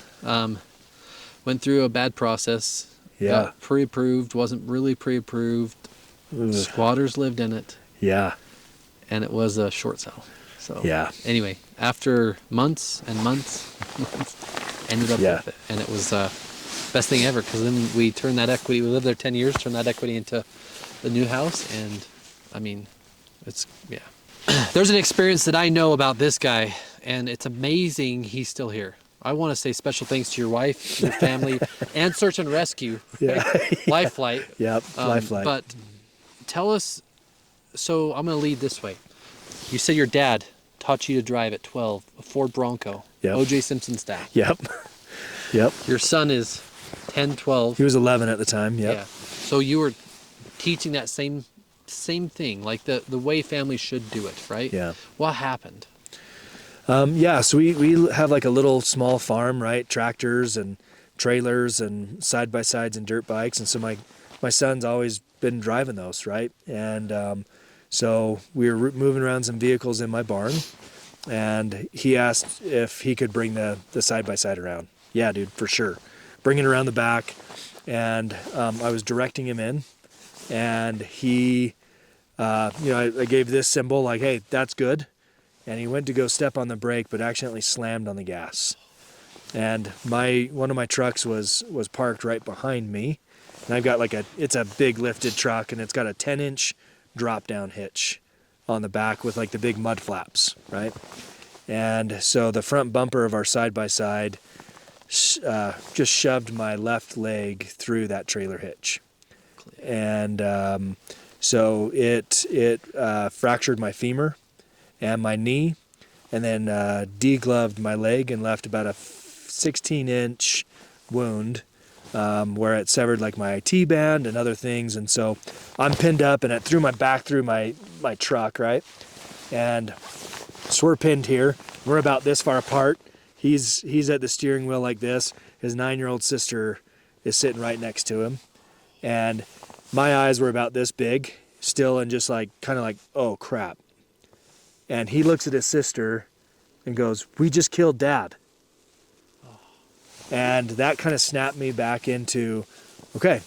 Went through a bad process. Yeah. Got pre-approved, wasn't really pre-approved. Squatters lived in it. Yeah. And it was a short sale. So anyway, after months and months, ended up with it. And it was best thing ever because then we turned that equity, we lived there 10 years, turned that equity into the new house. And I mean, it's, There's an experience that I know about this guy, and it's amazing he's still here. I want to say special thanks to your wife, your family, and search and rescue. Life Flight. Yep, Life Flight. But tell us, so I'm going to lead this way. You said your dad taught you to drive at 12, a Ford Bronco, O.J. Simpson staff. Yep. Your son is 10, 12. He was 11 at the time, Yeah. So you were teaching that same thing, like the way families should do it, right? Yeah. What happened? So we have like a little small farm, right? Tractors and trailers and side-by-sides and dirt bikes. And so my son's always been driving those, right? And so we were moving around some vehicles in my barn, and he asked if he could bring the side-by-side around. Yeah, dude, for sure. Bring it around the back. And I was directing him in, and he, I gave this symbol like, hey, that's good. And he went to go step on the brake, but accidentally slammed on the gas. And one of my trucks was parked right behind me. And I've got it's a big lifted truck, and it's got a 10-inch drop down hitch on the back with like the big mud flaps, right? And so the front bumper of our side-by-side just shoved my left leg through that trailer hitch. And so it fractured my femur and my knee, and then degloved my leg and left about a 16-inch wound where it severed like my IT band and other things. And so I'm pinned up, and it threw my back through my truck, right? And so we're pinned here. We're about this far apart. He's at the steering wheel like this. His 9-year-old sister is sitting right next to him. And my eyes were about this big still, and just kind of like, oh crap. And he looks at his sister and goes, "We just killed Dad." And that kind of snapped me back into, okay,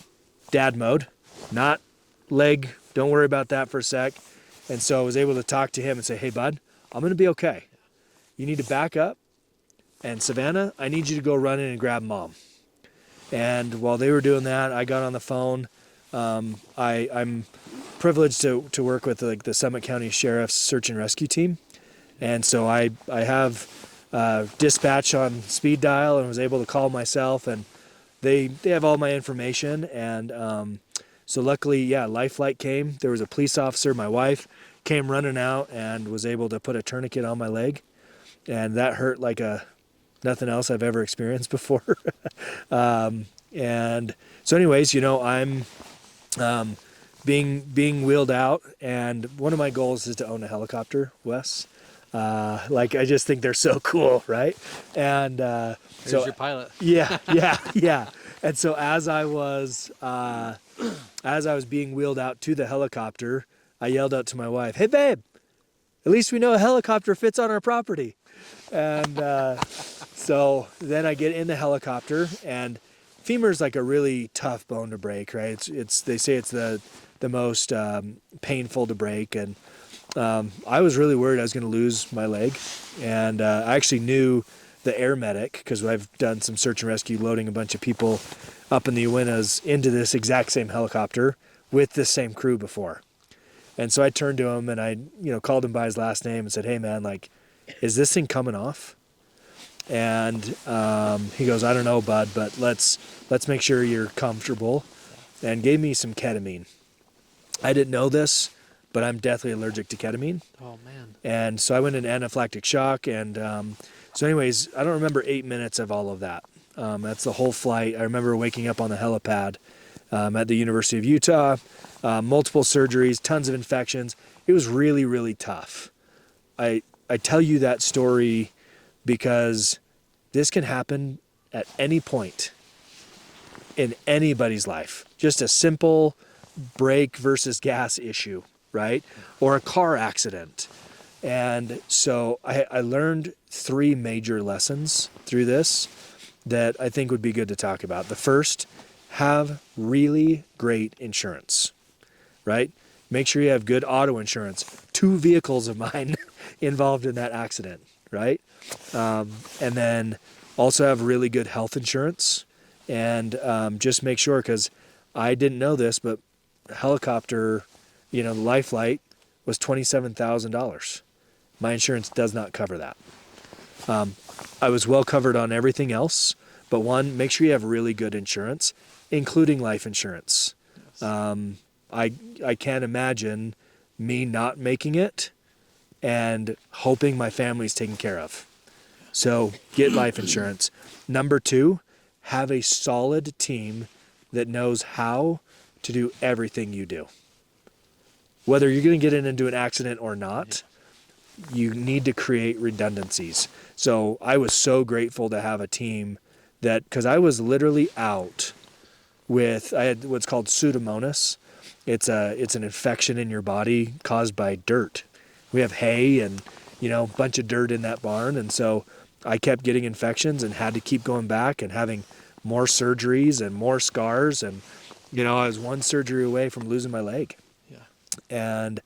dad mode, not leg. Don't worry about that for a sec. And so I was able to talk to him and say, "Hey, bud, I'm going to be okay. You need to back up. And Savannah, I need you to go run in and grab Mom." And while they were doing that, I got on the phone. I'm privileged to work with the Summit County Sheriff's Search and Rescue Team. And so I have dispatch on speed dial, and was able to call myself, and they have all my information. And so luckily, Life Flight came. There was a police officer, my wife, came running out and was able to put a tourniquet on my leg. And that hurt like nothing else I've ever experienced before. And so anyways, I'm being wheeled out, and one of my goals is to own a helicopter, Wes. Like, I just think they're so cool, right? And There's your pilot. yeah, yeah, yeah. And so as I was being wheeled out to the helicopter, I yelled out to my wife, "Hey, babe, at least we know a helicopter fits on our property." And so then I get in the helicopter, and femur's like a really tough bone to break, right? It's they say it's the most painful to break, and I was really worried I was going to lose my leg, and I actually knew the air medic because I've done some search and rescue, loading a bunch of people up in the Uintas into this exact same helicopter with this same crew before. And so I turned to him and I, called him by his last name and said, "Hey man, like, is this thing coming off?" And he goes, "I don't know, bud, but let's make sure you're comfortable," and gave me some ketamine. I didn't know this, but I'm deathly allergic to ketamine. Oh man. And so I went into anaphylactic shock. And so anyways, I don't remember 8 minutes of all of that. That's the whole flight. I remember waking up on the helipad at the University of Utah, multiple surgeries, tons of infections. It was really, really tough. I tell you that story because this can happen at any point in anybody's life. Just a simple brake versus gas issue, right? Or a car accident. And so I learned 3 major lessons through this that I think would be good to talk about. The first, have really great insurance, right? Make sure you have good auto insurance. 2 vehicles of mine involved in that accident, right? And then also have really good health insurance. And just make sure, because I didn't know this, but helicopter, the life flight was $27,000. My insurance does not cover that. I was well covered on everything else, but one, make sure you have really good insurance, including life insurance. Yes. I can't imagine me not making it and hoping my family's taken care of. So get life insurance. Number 2, have a solid team that knows how to do everything you do. Whether you're going to get into an accident or not, you need to create redundancies. So I was so grateful to have a team that, because I was literally out with, I had what's called Pseudomonas. It's an infection in your body caused by dirt. We have hay and, a bunch of dirt in that barn. And so I kept getting infections and had to keep going back and having more surgeries and more scars. And, I was one surgery away from losing my leg. Yeah. And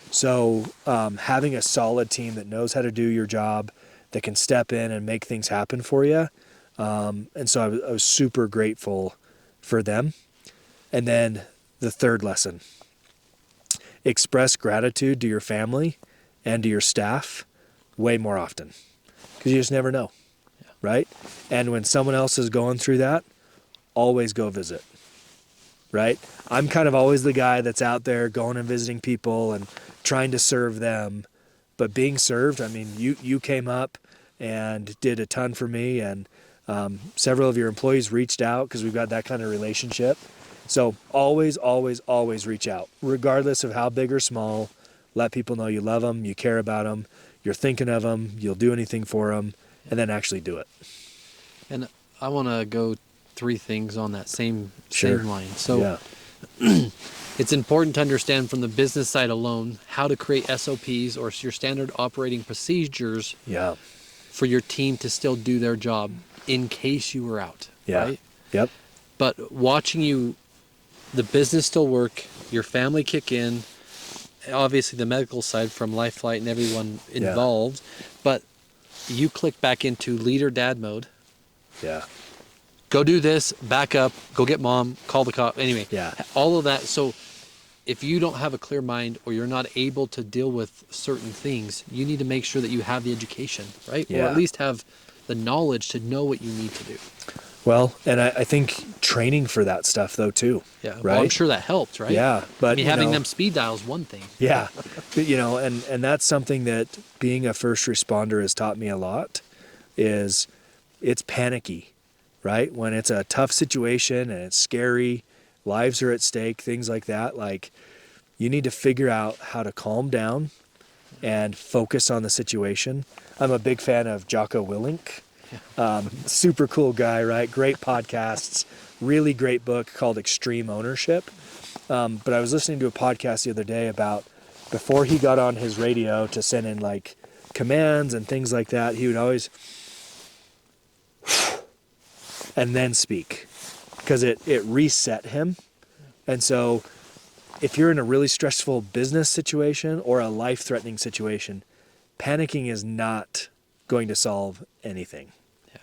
so having a solid team that knows how to do your job, that can step in and make things happen for you. And so I was super grateful for them. And then the third lesson, express gratitude to your family and to your staff way more often, because you just never know, right? And when someone else is going through that, always go visit, right? I'm kind of always the guy that's out there going and visiting people and trying to serve them, but being served, I mean, you came up and did a ton for me, and several of your employees reached out because we've got that kind of relationship. So always, always, always reach out, regardless of how big or small. Let people know you love them, you care about them, you're thinking of them, you'll do anything for them, and then actually do it. And I want to go 3 things on that same line. So yeah. It's important to understand from the business side alone how to create SOPs or your standard operating procedures for your team to still do their job in case you were out. Yeah. Right? Yep. But watching the business still work, your family kick in, obviously the medical side from Life Flight and everyone involved, but you click back into leader dad mode. Yeah. Go do this, back up, go get mom, call the cop. Anyway, all of that. So if you don't have a clear mind or you're not able to deal with certain things, you need to make sure that you have the education, right? Yeah. Or at least have the knowledge to know what you need to do. Well, and I think training for that stuff though too. Yeah, right. Well, I'm sure that helped, right? Yeah, but I mean, having them speed dial is one thing. Yeah, but, and that's something that being a first responder has taught me a lot. Is it's panicky, right? When it's a tough situation and it's scary, lives are at stake, things like that. Like, you need to figure out how to calm down and focus on the situation. I'm a big fan of Jocko Willink. Super cool guy, right? Great podcasts, really great book called Extreme Ownership. But I was listening to a podcast the other day about before he got on his radio to send in like commands and things like that, he would always and then speak because it reset him. And so if you're in a really stressful business situation or a life-threatening situation, panicking is not going to solve anything. Yeah.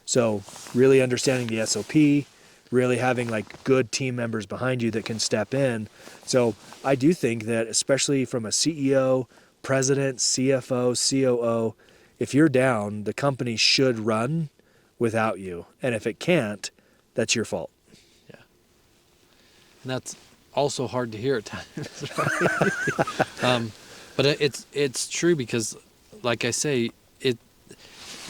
So really understanding the SOP, really having like good team members behind you that can step in. So I do think that especially from a CEO, president, CFO, COO, if you're down, the company should run without you. And if it can't, that's your fault. Yeah. And that's also hard to hear at times, right? But it's true because, like I say,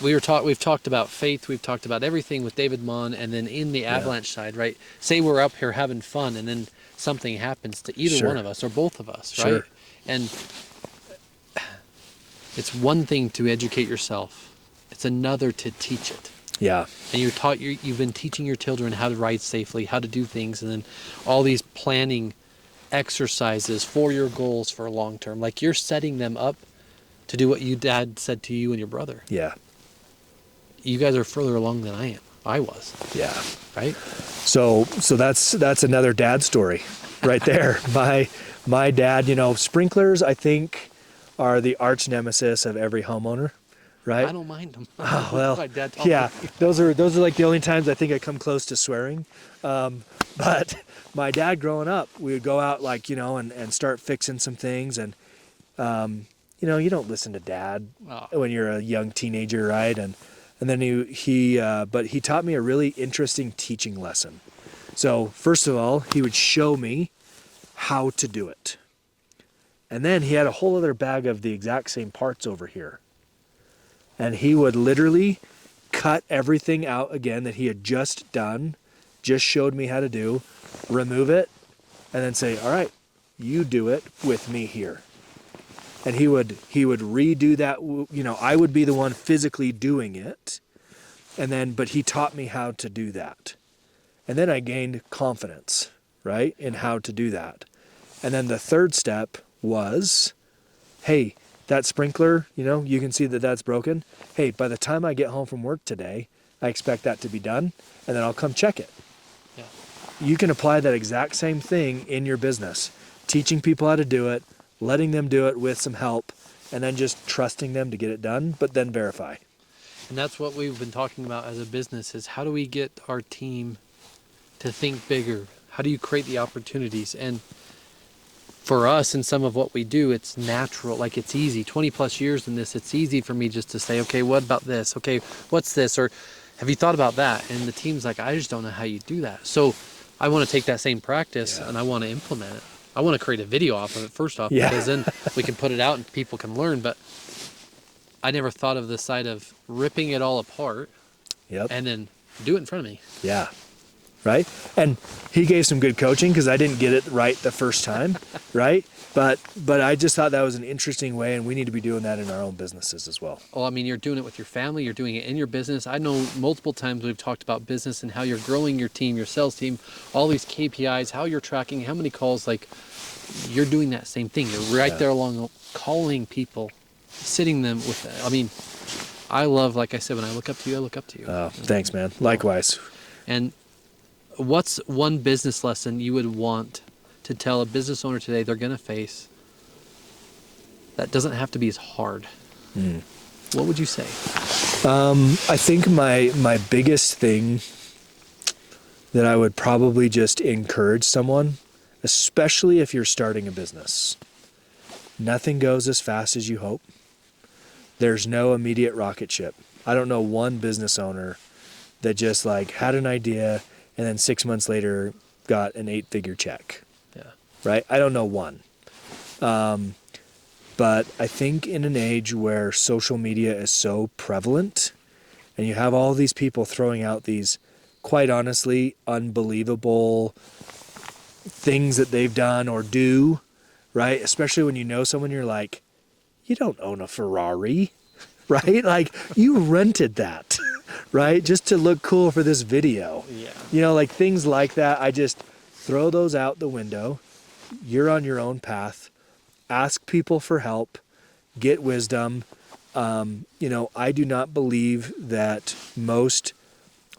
we've talked about faith, we've talked about everything with David Mon, and then in the avalanche side, right? Say we're up here having fun, and then something happens to either one of us or both of us, right? Sure. And it's one thing to educate yourself; it's another to teach it. Yeah. And you've been teaching your children how to ride safely, how to do things, and then all these planning exercises for your goals for long term. Like you're setting them up to do what your dad said to you and your brother. Yeah. You guys are further along than I was. Yeah. Right? So that's another dad story right there. My dad, sprinklers I think are the arch nemesis of every homeowner. Right? I don't mind them. Oh, well, My dad taught yeah, me. those are like the only times I think I come close to swearing. But my dad growing up, we would go out and start fixing some things. And, you don't listen to dad when you're a young teenager, right? And then but he taught me a really interesting teaching lesson. So first of all, he would show me how to do it. And then he had a whole other bag of the exact same parts over here. And he would literally cut everything out again that he had just done, just showed me how to do, remove it, and then say, all right, you do it with me here. And he would redo that, I would be the one physically doing it. But he taught me how to do that. And then I gained confidence, right, in how to do that. And then the third step was, hey, that sprinkler, you can see that that's broken. Hey, by the time I get home from work today, I expect that to be done, and then I'll come check it. Yeah. You can apply that exact same thing in your business, teaching people how to do it, letting them do it with some help, and then just trusting them to get it done, but then verify. And that's what we've been talking about as a business is how do we get our team to think bigger? How do you create the opportunities? And for us and some of what we do, it's natural, like it's easy. 20 plus years in this, it's easy for me just to say, okay, what about this? Okay, what's this? Or have you thought about that? And the team's like, I just don't know how you do that. So I want to take that same practice and I want to implement it. I want to create a video off of it first off, because then we can put it out and people can learn. But I never thought of the side of ripping it all apart and then do it in front of me. Yeah. Right? And he gave some good coaching because I didn't get it right the first time, right? But I just thought that was an interesting way, and we need to be doing that in our own businesses as well. Well, I mean, you're doing it with your family, you're doing it in your business. I know multiple times we've talked about business and how you're growing your team, your sales team, all these KPIs, how you're tracking, how many calls, like you're doing that same thing. You're right there along, calling people, sitting them with, I mean, I love, like I said, when I look up to you, I look up to you. Oh, thanks, man. Likewise. And what's one business lesson you would want to tell a business owner today they're going to face that doesn't have to be as hard? What would you say? I think my biggest thing that I would probably just encourage someone, especially if you're starting a business, nothing goes as fast as you hope. There's no immediate rocket ship. I don't know one business owner that just had an idea and then 6 months later got an 8-figure check. Yeah. Right? I don't know one. But I think in an age where social media is so prevalent and you have all these people throwing out these, quite honestly, unbelievable things that they've done or do, right? Especially when you know someone, you're like, you don't own a Ferrari, right? Like, you rented that, right? Just to look cool for this video. Yeah. You know, like things like that. I just throw those out the window. You're on your own path. Ask people for help. Get wisdom. You know, I do not believe that most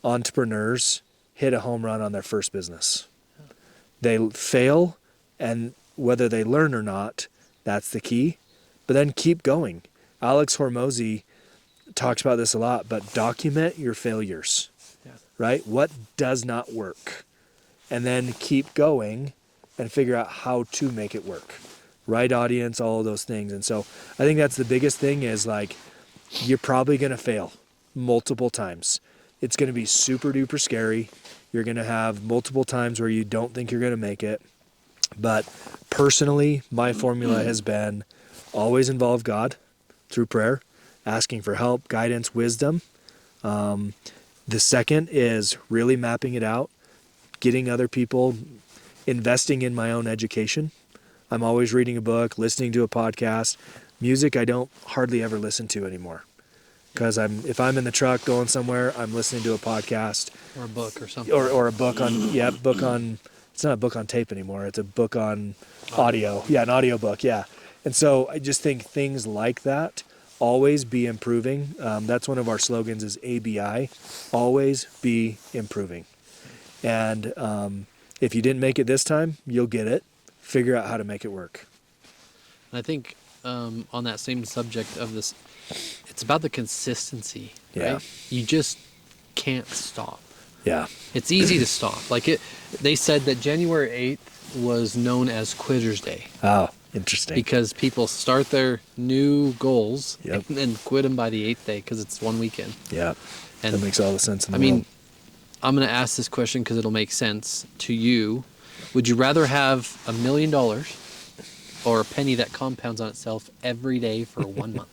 entrepreneurs hit a home run on their first business. They fail, and whether they learn or not, that's the key. But then keep going. Alex Hormozy talks about this a lot, but document your failures, right? What does not work? And then keep going and figure out how to make it work. Right audience, all of those things. And so I think that's the biggest thing is like, you're probably going to fail multiple times. It's going to be super duper scary. You're going to have multiple times where you don't think you're going to make it. But personally, my formula has been always involve God through prayer, asking for help, guidance, wisdom. The second is really mapping it out, getting other people, investing in my own education. I'm always reading a book, listening to a podcast. Music I don't hardly ever listen to anymore. Because if I'm in the truck going somewhere, I'm listening to a podcast. Or a book or something. Or a book on, it's not a book on tape anymore. It's a book on audio. Yeah, an audio book, yeah. And so I just think things like that, always be improving. That's one of our slogans is ABI, always be improving. And if you didn't make it this time, you'll get it. Figure out how to make it work. And I think on that same subject of this, it's about the consistency, Yeah. right? You just can't stop. Yeah. It's easy to stop. They said that January 8th was known as Quitter's Day. Oh, interesting. Because people start their new goals Yep. and then quit them by the 8th day because it's one weekend. Yeah. And that makes all the sense in the I mean, world. I'm going to ask this question because it'll make sense to you. Would you rather have $1 million or a penny that compounds on itself every day for 1 month?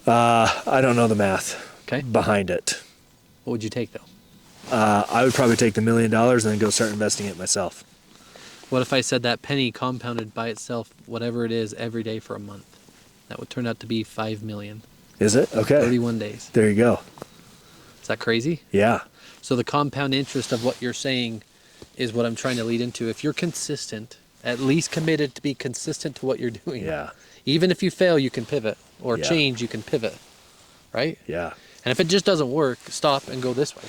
I don't know the math Okay. behind it. What would you take, though? I would probably take the $1 million and then go start investing it myself. What if I said that penny compounded by itself, whatever it is, every day for a month? That would turn out to be 5 million. Is it? Okay. 31 days. There you go. Is that crazy? Yeah. So the compound interest of what you're saying is what I'm trying to lead into. If you're consistent, at least committed to be consistent to what you're doing. Yeah. Even if you fail, you can pivot. Or Yeah. change, you can pivot. Right? Yeah. And if it just doesn't work, stop and go this way.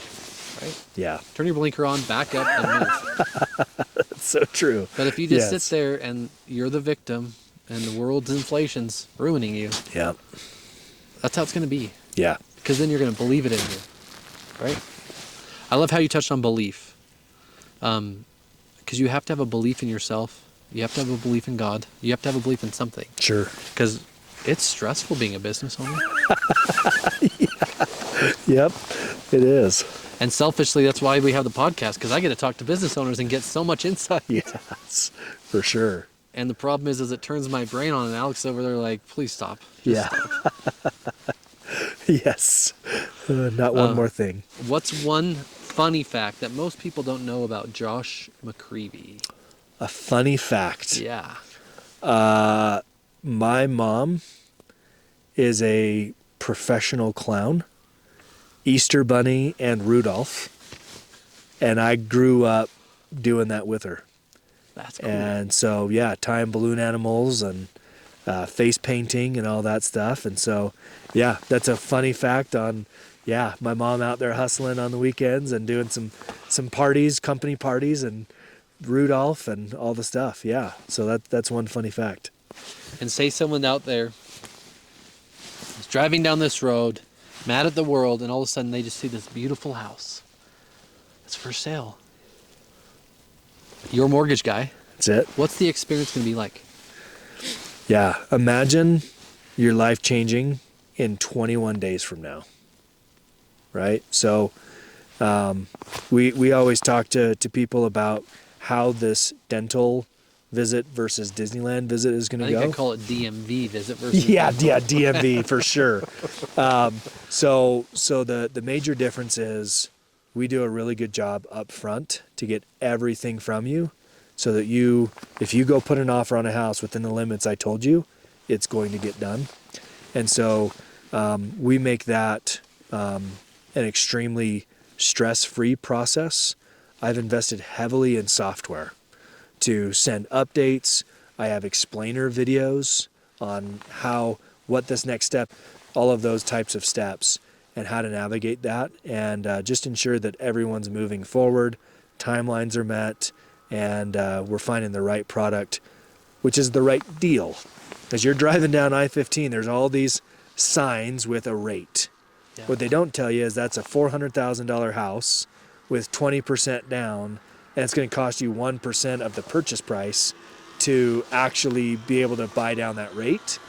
Right? Yeah. Turn your blinker on, back up, and move. That's so true. But if you just Yes. sit there and you're the victim and the world's inflation's ruining you, Yeah. that's how it's going to be. Yeah. Because then you're going to believe it in you. Right? I love how you touched on belief. Because you have to have a belief in yourself. You have to have a belief in God. You have to have a belief in something. Sure. Because it's stressful being a business owner. Yep. It is. And selfishly, that's why we have the podcast. Because I get to talk to business owners and get so much insight. Yes. For sure. And the problem is it turns my brain on. And Alex over there like, please stop. Just stop. Yes. Not one more thing. What's one funny fact that most people don't know about Josh McReavy? A funny fact. Yeah. My mom is a professional clown, Easter Bunny and Rudolph, and I grew up doing that with her. That's cool. And so, yeah, tying balloon animals and face painting and all that stuff. And so, yeah, that's a funny fact on, yeah, my mom out there hustling on the weekends and doing some parties, company parties, and Rudolph and all the stuff. Yeah, so that's one funny fact. And say someone out there is driving down this road, mad at the world, and all of a sudden they just see this beautiful house. It's for sale. You're a mortgage guy. That's it. What's the experience going to be like? Yeah, imagine your life changing in 21 days from now, right? So we always talk to people about how this dental visit versus Disneyland visit is going I to think go. I call it DMV visit versus Yeah, DMV for sure. So the major difference is we do a really good job up front to get everything from you so that if you go put an offer on a house within the limits I told you, it's going to get done. And so we make that an extremely stress-free process. I've invested heavily in software to send updates. I have explainer videos on what this next step, all of those types of steps, and how to navigate that, and just ensure that everyone's moving forward, timelines are met, and we're finding the right product, which is the right deal. As you're driving down I-15, there's all these signs with a rate. Yeah. What they don't tell you is that's a $400,000 house with 20% down, and it's going to cost you 1% of the purchase price to actually be able to buy down that rate.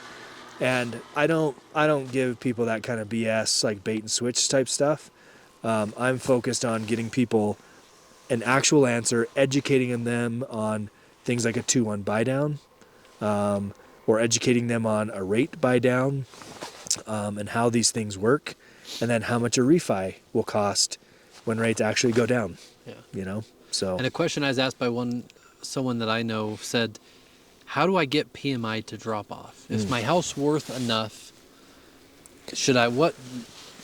And I don't give people that kind of BS, like bait and switch type stuff. I'm focused on getting people an actual answer, educating them on things like a 2-1 buy down, or educating them on a rate buy down, and how these things work, and then how much a refi will cost when rates actually go down. Yeah. So. And a question I was asked by someone that I know said, how do I get PMI to drop off? Is my house worth enough?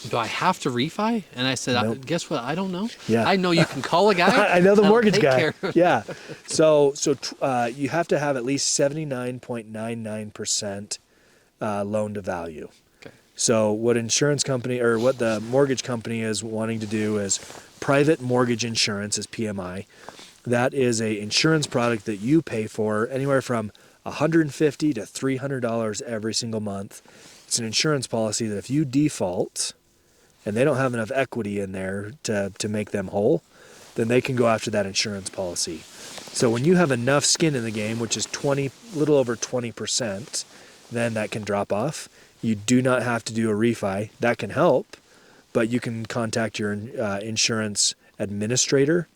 Do I have to refi? And I said, Nope. Guess what? I don't know. Yeah. I know you can call a guy. I know the that'll mortgage take guy. care of it. Yeah. So you have to have at least 79.99% loan to value. Okay. So what the mortgage company is wanting to do is private mortgage insurance, is PMI. That is a insurance product that you pay for anywhere from $150 to $300 every single month. It's an insurance policy that if you default and they don't have enough equity in there to make them whole, then they can go after that insurance policy. So when you have enough skin in the game, which is little over 20%, then that can drop off. You do not have to do a refi. That can help, but you can contact your insurance administrator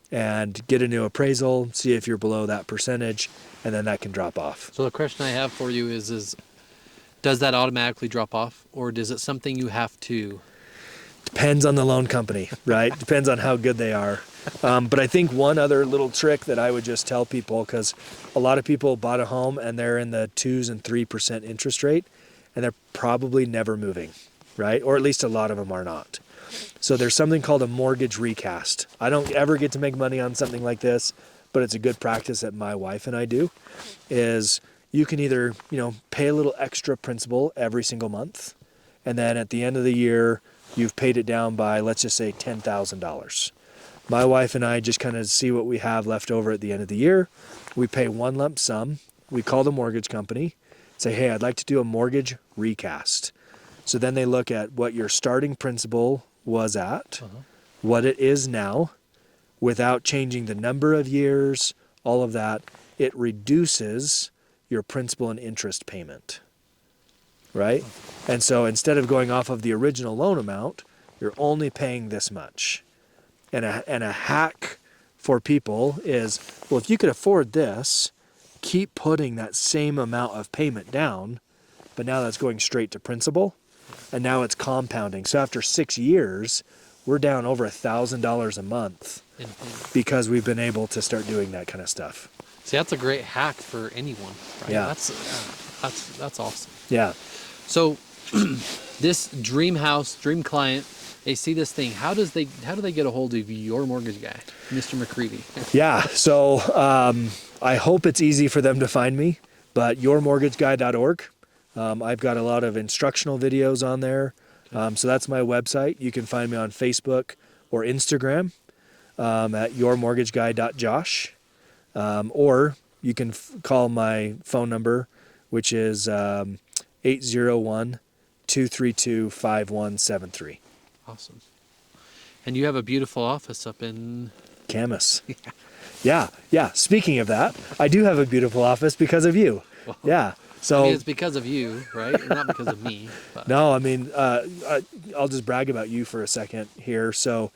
and get a new appraisal, see if you're below that percentage, and then that can drop off. So the question I have for you is does that automatically drop off, or is it something you have to? Depends on the loan company, right? Depends on how good they are. But I think one other little trick that I would just tell people, because a lot of people bought a home and they're in the 2% and 3% interest rate, and they're probably never moving, right? Or at least a lot of them are not. So there's something called a mortgage recast. I don't ever get to make money on something like this, but it's a good practice that my wife and I do, is you can either, pay a little extra principal every single month, and then at the end of the year, you've paid it down by, let's just say, $10,000. My wife and I just kind of see what we have left over at the end of the year. We pay one lump sum. We call the mortgage company, say, hey, I'd like to do a mortgage recast. So then they look at what your starting principal was at, what it is now, without changing the number of years, all of that. It reduces your principal and interest payment, right? And so instead of going off of the original loan amount, you're only paying this much. And a hack for people is, well, if you could afford this, keep putting that same amount of payment down, but now that's going straight to principal, and now it's compounding. So after 6 years, we're down over $1,000 a month because we've been able to start doing that kind of stuff. See, that's a great hack for anyone, right? Yeah. That's awesome. Yeah. So this dream house, dream client, they see this thing. How do they get a hold of your mortgage guy, Mr. McReavy? Yeah. So I hope it's easy for them to find me, but yourmortgageguy.org. I've got a lot of instructional videos on there. So that's my website. You can find me on Facebook or Instagram at yourmortgageguy.josh. Or you can call my phone number, which is 801-232-5173. Awesome. And you have a beautiful office up in Camas. Yeah. Speaking of that, I do have a beautiful office because of you. Well, Yeah. So it's because of you, right? Not because of me. But. No, I mean, I'll just brag about you for a second here. So,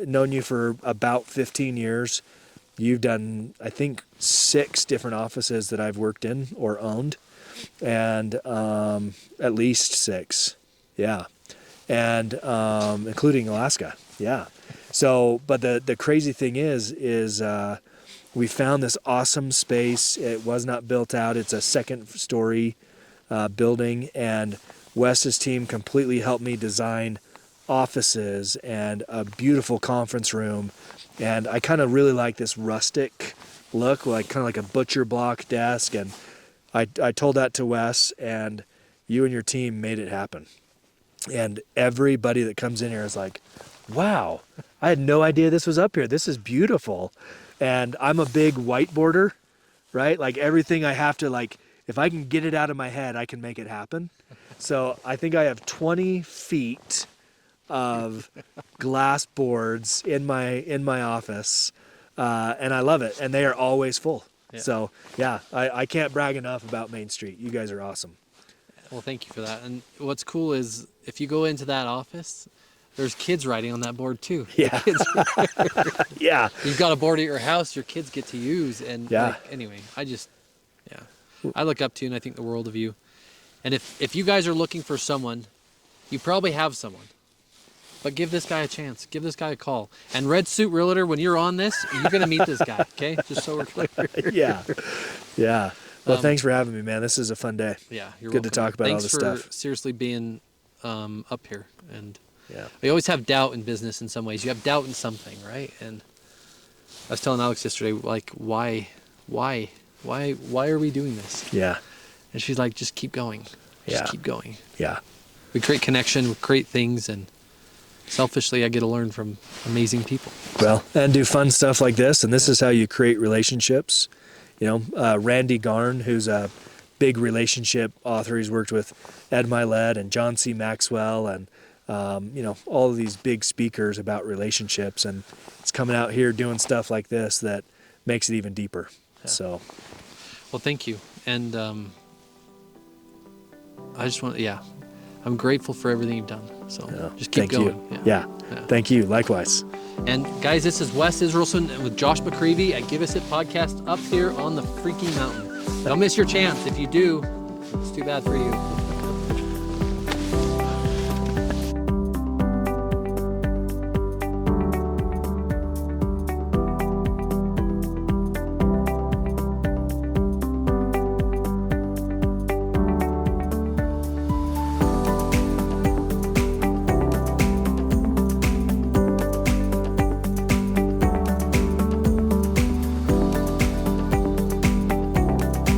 known you for about 15 years. You've done, I think, 6 different offices that I've worked in or owned, and at least 6. Yeah. And including Alaska. Yeah. So, but the crazy thing is we found this awesome space. It was not built out. It's a second story building, and Wes's team completely helped me design offices and a beautiful conference room. And I kind of really like this rustic look, like kind of like a butcher block desk. And I told that to Wes, and you and your team made it happen. And everybody that comes in here is like, wow, I had no idea this was up here. This is beautiful. And I'm a big whiteboarder, right? Like everything I have to, like, if I can get it out of my head, I can make it happen. So I think I have 20 feet of glass boards in my office, and I love it. And they are always full. Yeah. So yeah, I can't brag enough about Main Street. You guys are awesome. Well, thank you for that. And what's cool is if you go into that office, there's kids writing on that board too. Yeah. Yeah. You've got a board at your house your kids get to use. And yeah. Anyway, I look up to you and I think the world of you. And if you guys are looking for someone, you probably have someone. But give this guy a chance. Give this guy a call. And Red Suit Realtor, when you're on this, you're going to meet this guy, okay? Just so we're clear. Yeah. Yeah. Well, thanks for having me, man. This is a fun day. Yeah, you're good welcome. to talk about all this stuff. Thanks for seriously being up here. And yeah, we always have doubt in business in some ways. You have doubt in something, right? And I was telling Alex yesterday, like, why are we doing this? Yeah. And she's like, just keep going. Just keep going. Yeah. We create connection, we create things, and selfishly, I get to learn from amazing people. Well, and do fun stuff like this, and this is how you create relationships. You know, Randy Garn, who's a big relationship author, he's worked with Ed Milet and John C. Maxwell and, all of these big speakers about relationships, and it's coming out here doing stuff like this that makes it even deeper. Yeah. So, well, thank you. And I just want to, I'm grateful for everything you've done. So just keep going. Yeah. Thank you. Likewise. And guys, this is Wes Israelson with Josh McReavy at Give Us It Podcast up here on the freaking mountain. Don't miss your chance. If you do, it's too bad for you.